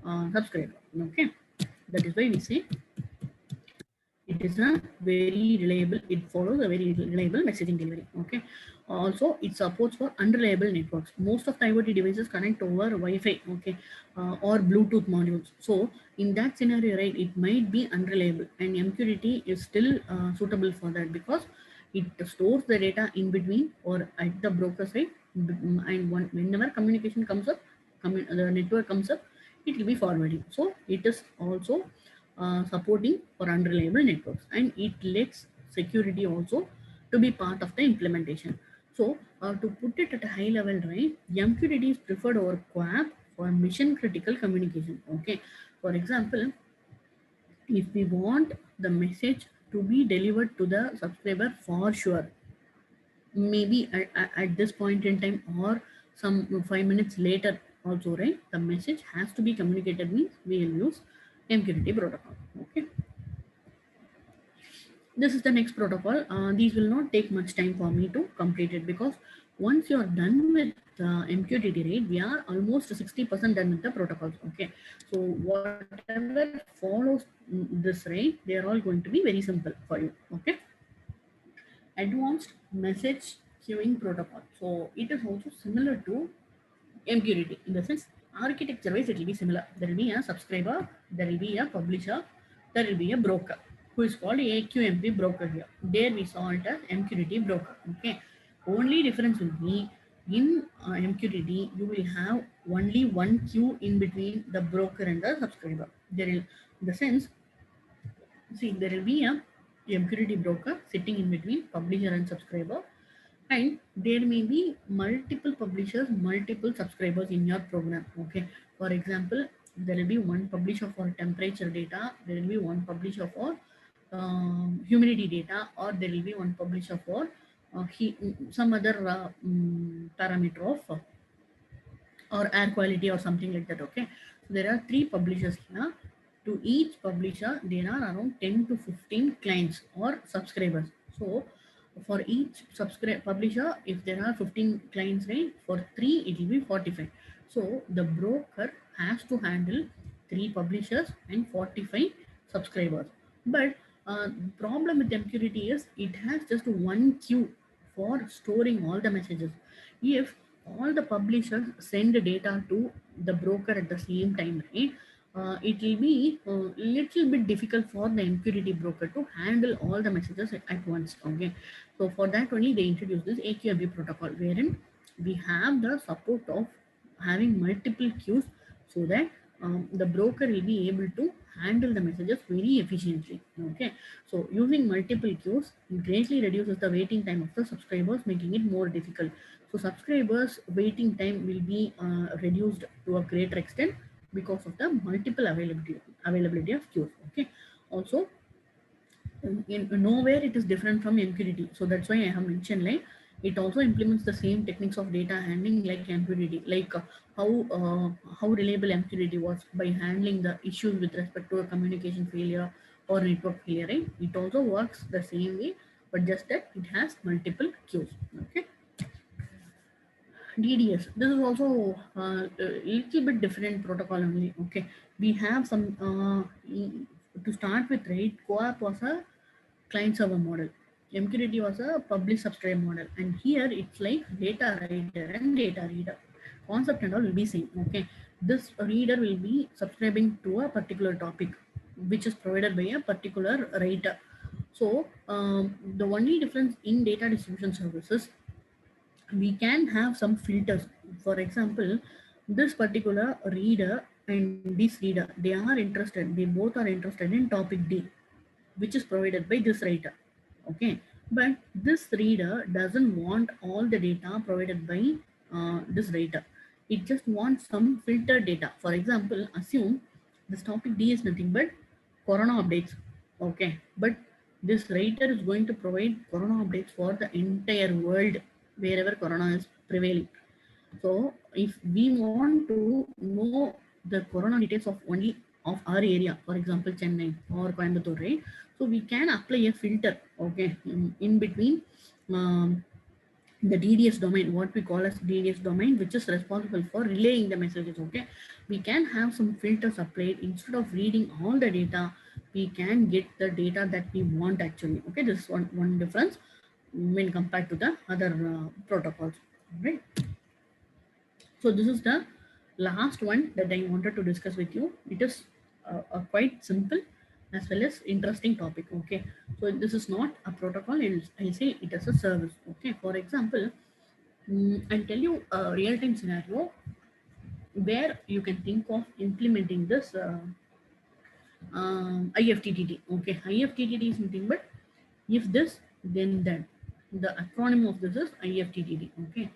and subscriber. Okay, that is why we say it is a very reliable, it follows a very reliable messaging delivery. Okay, also it supports for unreliable networks. Most of the IoT devices connect over Wi-Fi, okay, or Bluetooth modules. So in that scenario, right, it might be unreliable, and MQTT is still suitable for that because it stores the data in between or at the broker side, and whenever communication comes up, the network comes up, it will be forwarding. So it is also supporting for unreliable networks, and it lets security also to be part of the implementation. So to put it at a high level, right, MQTT is preferred over QoAP for mission critical communication. Okay, for example, if we want the message to be delivered to the subscriber for sure, maybe at this point in time or some 5 minutes later also, right, the message has to be communicated, means we will use MQTT protocol. Okay, this is the next protocol. These will not take much time for me to complete it because once you're done with MQTT, right, we are almost 60% done with the protocols. Okay, so whatever follows this, right, they are all going to be very simple for you. Okay, advanced message queuing protocol. So it is also similar to MQTT. In the sense, architecture wise, it will be similar. There will be a subscriber, there will be a publisher, there will be a broker who is called AQMP broker here. There we saw it as MQTT broker. Okay. Only difference will be in MQTT, you will have only one queue in between the broker and the subscriber. There will, in the sense, see, there will be a MQTT broker sitting in between publisher and subscriber, and there may be multiple publishers, multiple subscribers in your program. Okay, for example, there will be one publisher for temperature data, there will be one publisher for humidity data, or there will be one publisher for some other parameter of or air quality or something like that. Okay, so there are three publishers here. To each publisher there are around 10 to 15 clients or subscribers. So for each publisher, if there are 15 clients, right, for 3 it will be 45. So the broker has to handle 3 publishers and 45 subscribers. But problem with MQTT is it has just one queue for storing all the messages. If all the publishers send data to the broker at the same time, right, it will be a little bit difficult for the MQTT broker to handle all the messages at once. Okay, so for that only they introduced this AQMP protocol, wherein we have the support of having multiple queues, so that the broker will be able to handle the messages very efficiently. Okay, so using multiple queues greatly reduces the waiting time of the subscribers, making it more difficult. So subscribers waiting time will be reduced to a greater extent because of the multiple availability of queues. Okay, also in nowhere it is different from MQTT, so that's why I have mentioned, like, it also implements the same techniques of data handling like MQTT, like how reliable MQTT was by handling the issues with respect to a communication failure or network failure, right? It also works the same way, but just that it has multiple queues. Okay, DDS. This is also a little bit different protocol only. Okay, we have some to start with, right? CoAP was a client server model. MQTT was a publish subscribe model, and here it's like data writer and data reader. Concept and all will be same. Okay, this reader will be subscribing to a particular topic, which is provided by a particular writer. So the only difference in data distribution services, we can have some filters. For example, this particular reader and this reader, they both are interested in topic D, which is provided by this writer. Okay, but this reader doesn't want all the data provided by this writer. It just wants some filtered data. For example, assume this topic D is nothing but corona updates. Okay, but this writer is going to provide corona updates for the entire world wherever corona is prevailing. So if we want to know the corona details of only of our area, for example, Chennai or Coimbatore, right? So we can apply a filter, okay, in between the DDS domain, what we call as DDS domain, which is responsible for relaying the messages. Okay, we can have some filters applied. Instead of reading all the data, we can get the data that we want actually. Okay, this is one difference when compared to the other protocols, right? So this is the last one that I wanted to discuss with you. It is a quite simple as well as interesting topic. Okay, so this is not a protocol, I'll say it is a service. Okay, for example, I'll tell you a real-time scenario where you can think of implementing this IFTTT. Okay, IFTTT is nothing but if this, then that. The acronym of this is IFTTT. Okay,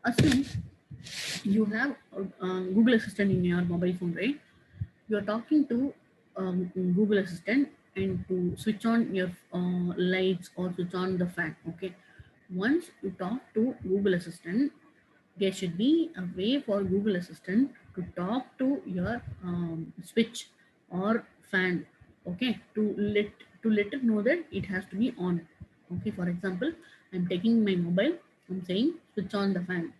assume you have Google Assistant in your mobile phone, right? You're talking to Google Assistant and to switch on your lights or switch on the fan. Okay, once you talk to Google Assistant, there should be a way for Google Assistant to talk to your switch or fan. Okay, to let it know that it has to be on. Okay, for example, I'm taking my mobile, I'm saying switch on the fan.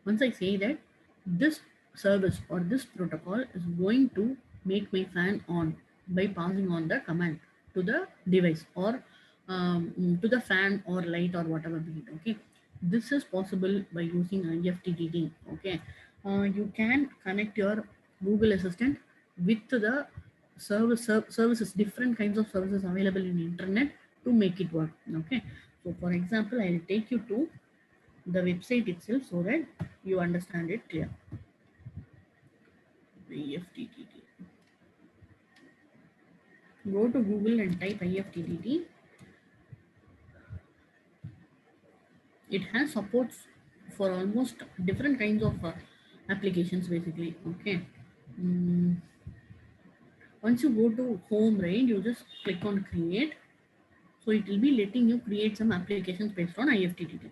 Once I say that, this service or this protocol is going to make my fan on by passing on the command to the device or to the fan or light or whatever be it. Okay, this is possible by using IFTTT. Okay, you can connect your Google Assistant with the services, different kinds of services available in internet to make it work. Okay, so for example, I'll take you to the website itself so that you understand it clear. IFTTT. Go to Google and type IFTTT. It has supports for almost different kinds of applications basically. Okay. Mm, Once you go to home, right, you just click on create. So it will be letting you create some applications based on IFTTT.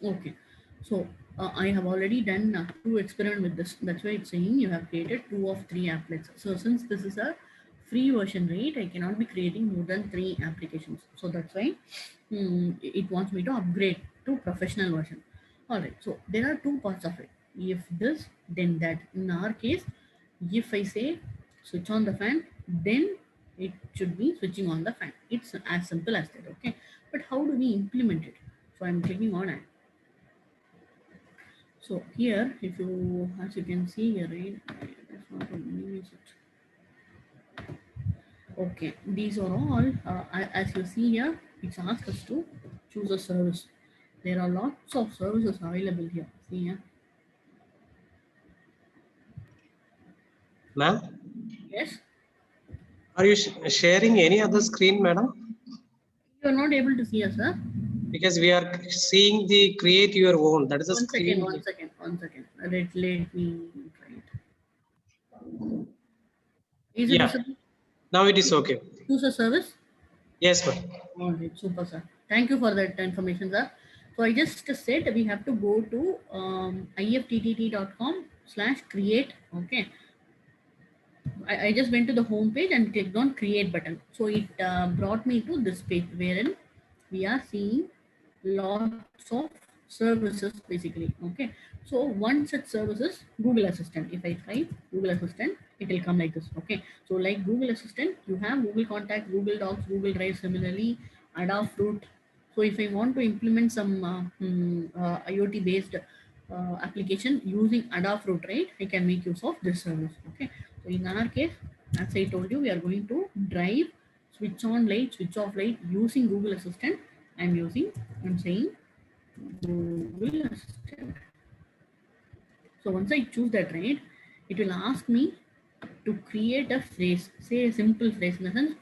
Okay. So I have already done 2 experiments with this. That's why it's saying you have created 2 of 3 applets. So since this is a free version, right, I cannot be creating more than 3 applications. So that's why it wants me to upgrade to professional version. All right. So there are 2 parts of it. If this, then that. In our case, if I say switch on the fan, then it should be switching on the fan. It's as simple as that. Okay. But how do we implement it? So I'm clicking on it. So here, if you, as you can see here, right, that's not a minimize it. Okay, these are all, as you see here, it's asked us to choose a service. There are lots of services available here. See here. Ma'am, Yes, are you sharing any other screen, madam? you are not able to see us, sir. Because we are seeing the create your own. That is a screen. One second. Let me try it. Is it Yeah. visible? Now it is okay. Choose a service. Yes, ma'am. All right, super, sir. Thank you for that information, sir. So I just said we have to go to ifttt.com/create. Okay. I just went to the home page and clicked on create button. So it brought me to this page wherein we are seeing lots of services basically. Okay. So one such service is Google Assistant. If I type Google Assistant, it will come like this. Okay. So like Google Assistant, you have Google Contacts, Google Docs, Google Drive, similarly Adafruit. So if I want to implement some IoT based application using Adafruit, right, I can make use of this service. Okay. So in our case, as I told you, we are going to drive, switch on light, switch off light using Google Assistant. I'm saying Google Assistant. So once I choose that, right, it will ask me to create a phrase, say a simple phrase in the sense,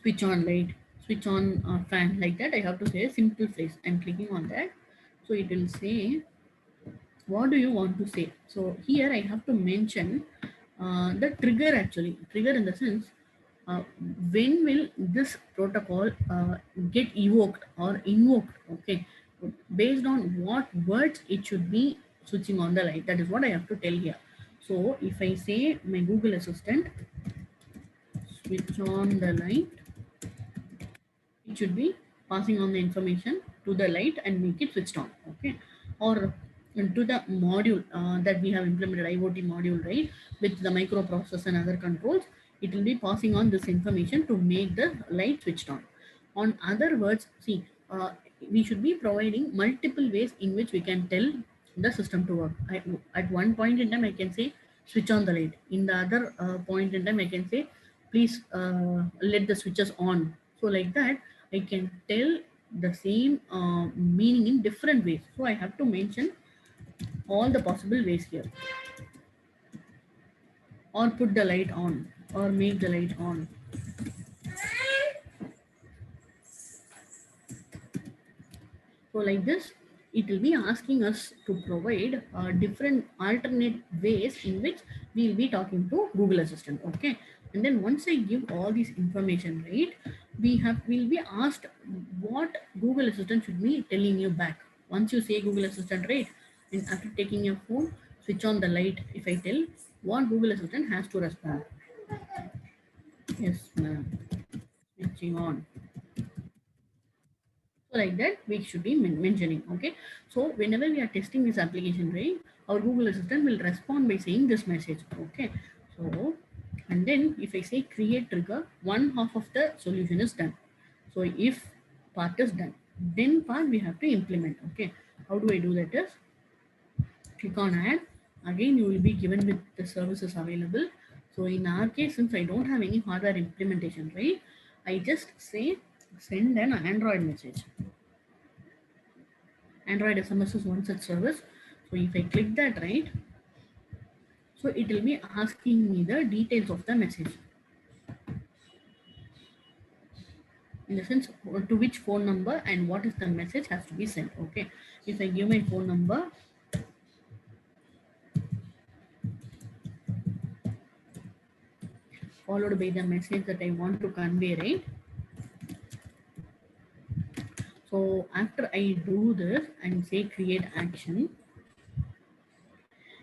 switch on light, switch on fan, like that. I have to say a simple phrase. I'm clicking on that. So it will say, what do you want to say? So here I have to mention the trigger actually. Trigger in the sense, when will this protocol get evoked or invoked? Okay, based on what words it should be switching on the light. That is what I have to tell here. So if I say my Google Assistant, switch on the light, it should be passing on the information to the light and make it switched on. Okay, or to the module that we have implemented, IoT module, right, with the microprocessor and other controls, it will be passing on this information to make the light switched on. On other words, see, we should be providing multiple ways in which we can tell the system to work. At one point in time, I can say switch on the light. In the other point in time, I can say please let the switches on. So like that, I can tell the same meaning in different ways. So I have to mention all the possible ways here, or put the light on, or make the light on. So like this, it will be asking us to provide different alternate ways in which we will be talking to Google Assistant. Okay. And then once I give all this information, right, we'll be asked what Google Assistant should be telling you back. Once you say Google Assistant, right, and after taking your phone, switch on the light. If I tell what Google Assistant has to respond. Yes, ma'am. Switching on. So like that, we should be mentioning. Okay. So whenever we are testing this application, right, our Google Assistant will respond by saying this message. Okay. So, and then if I say create trigger, one half of the solution is done. So if part is done, then part we have to implement. Okay, how do I do that is click on add. Again, you will be given with the services available. So in our case, since I don't have any hardware implementation, right, I just say send an Android message. Android SMS is one such service. So if I click that, right, so it will be asking me the details of the message. In the sense to which phone number and what is the message has to be sent. Okay, if I give my phone number, followed by the message that I want to convey, right? So after I do this and say create action,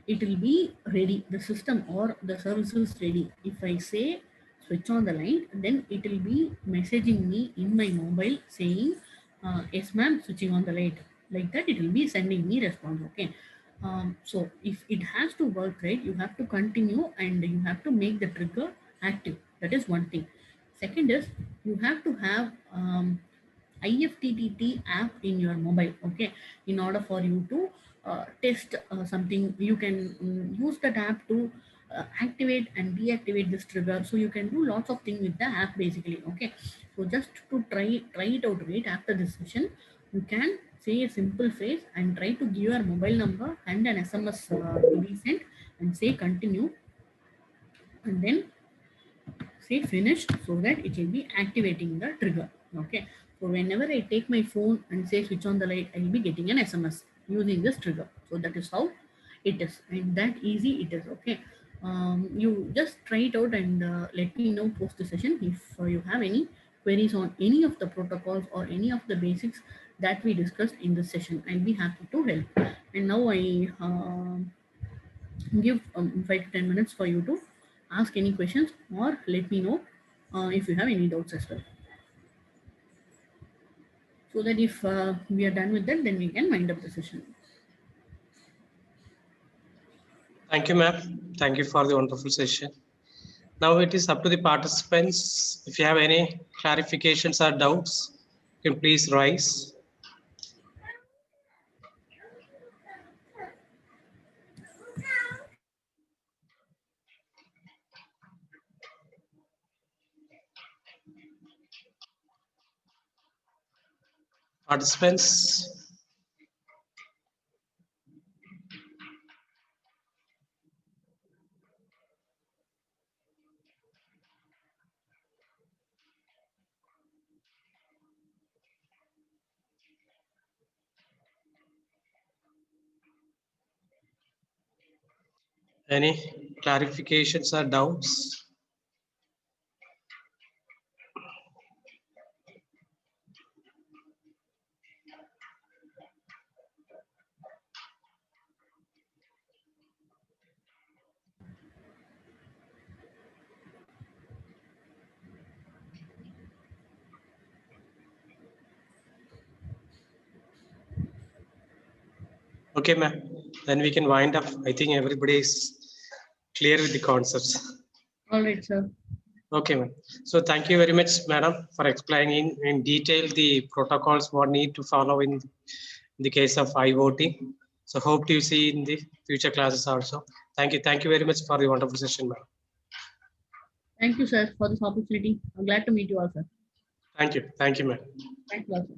it will be ready. The system or the service is ready. If I say switch on the light, then it will be messaging me in my mobile saying, yes ma'am, switching on the light. Like that, it will be sending me response. Okay. So if it has to work, right, you have to continue and you have to make the trigger active. That is one thing. Second is you have to have IFTTT app in your mobile. Okay, in order for you to test something, you can use that app to activate and deactivate this trigger. So you can do lots of things with the app basically. Okay, so just to try it out, right, after this session, you can say a simple phrase and try to give your mobile number and an SMS to be sent and say continue and then say finished so that it will be activating the trigger. Okay, so whenever I take my phone and say switch on the light, I will be getting an SMS using this trigger. So that is how it is, and that easy it is. Okay, you just try it out and let me know post the session if you have any queries on any of the protocols or any of the basics that we discussed in this session. I'll be happy to help. And now I give 5 to 10 minutes for you to ask any questions or let me know if you have any doubts as well. So that if we are done with that, then we can wind up the session. Thank you, ma'am. Thank you for the wonderful session. Now it is up to the participants. If you have any clarifications or doubts, you can please raise. Participants. Any clarifications or doubts? Okay, ma'am. Then we can wind up. I think everybody is clear with the concepts. All right, sir. Okay, ma'am. So thank you very much, madam, for explaining in detail the protocols what need to follow in the case of IoT. So hope to see in the future classes also. Thank you. Thank you very much for the wonderful session, ma'am. Thank you, sir, for this opportunity. I'm glad to meet you all, sir. Thank you. Thank you, ma'am. Thank you all, sir.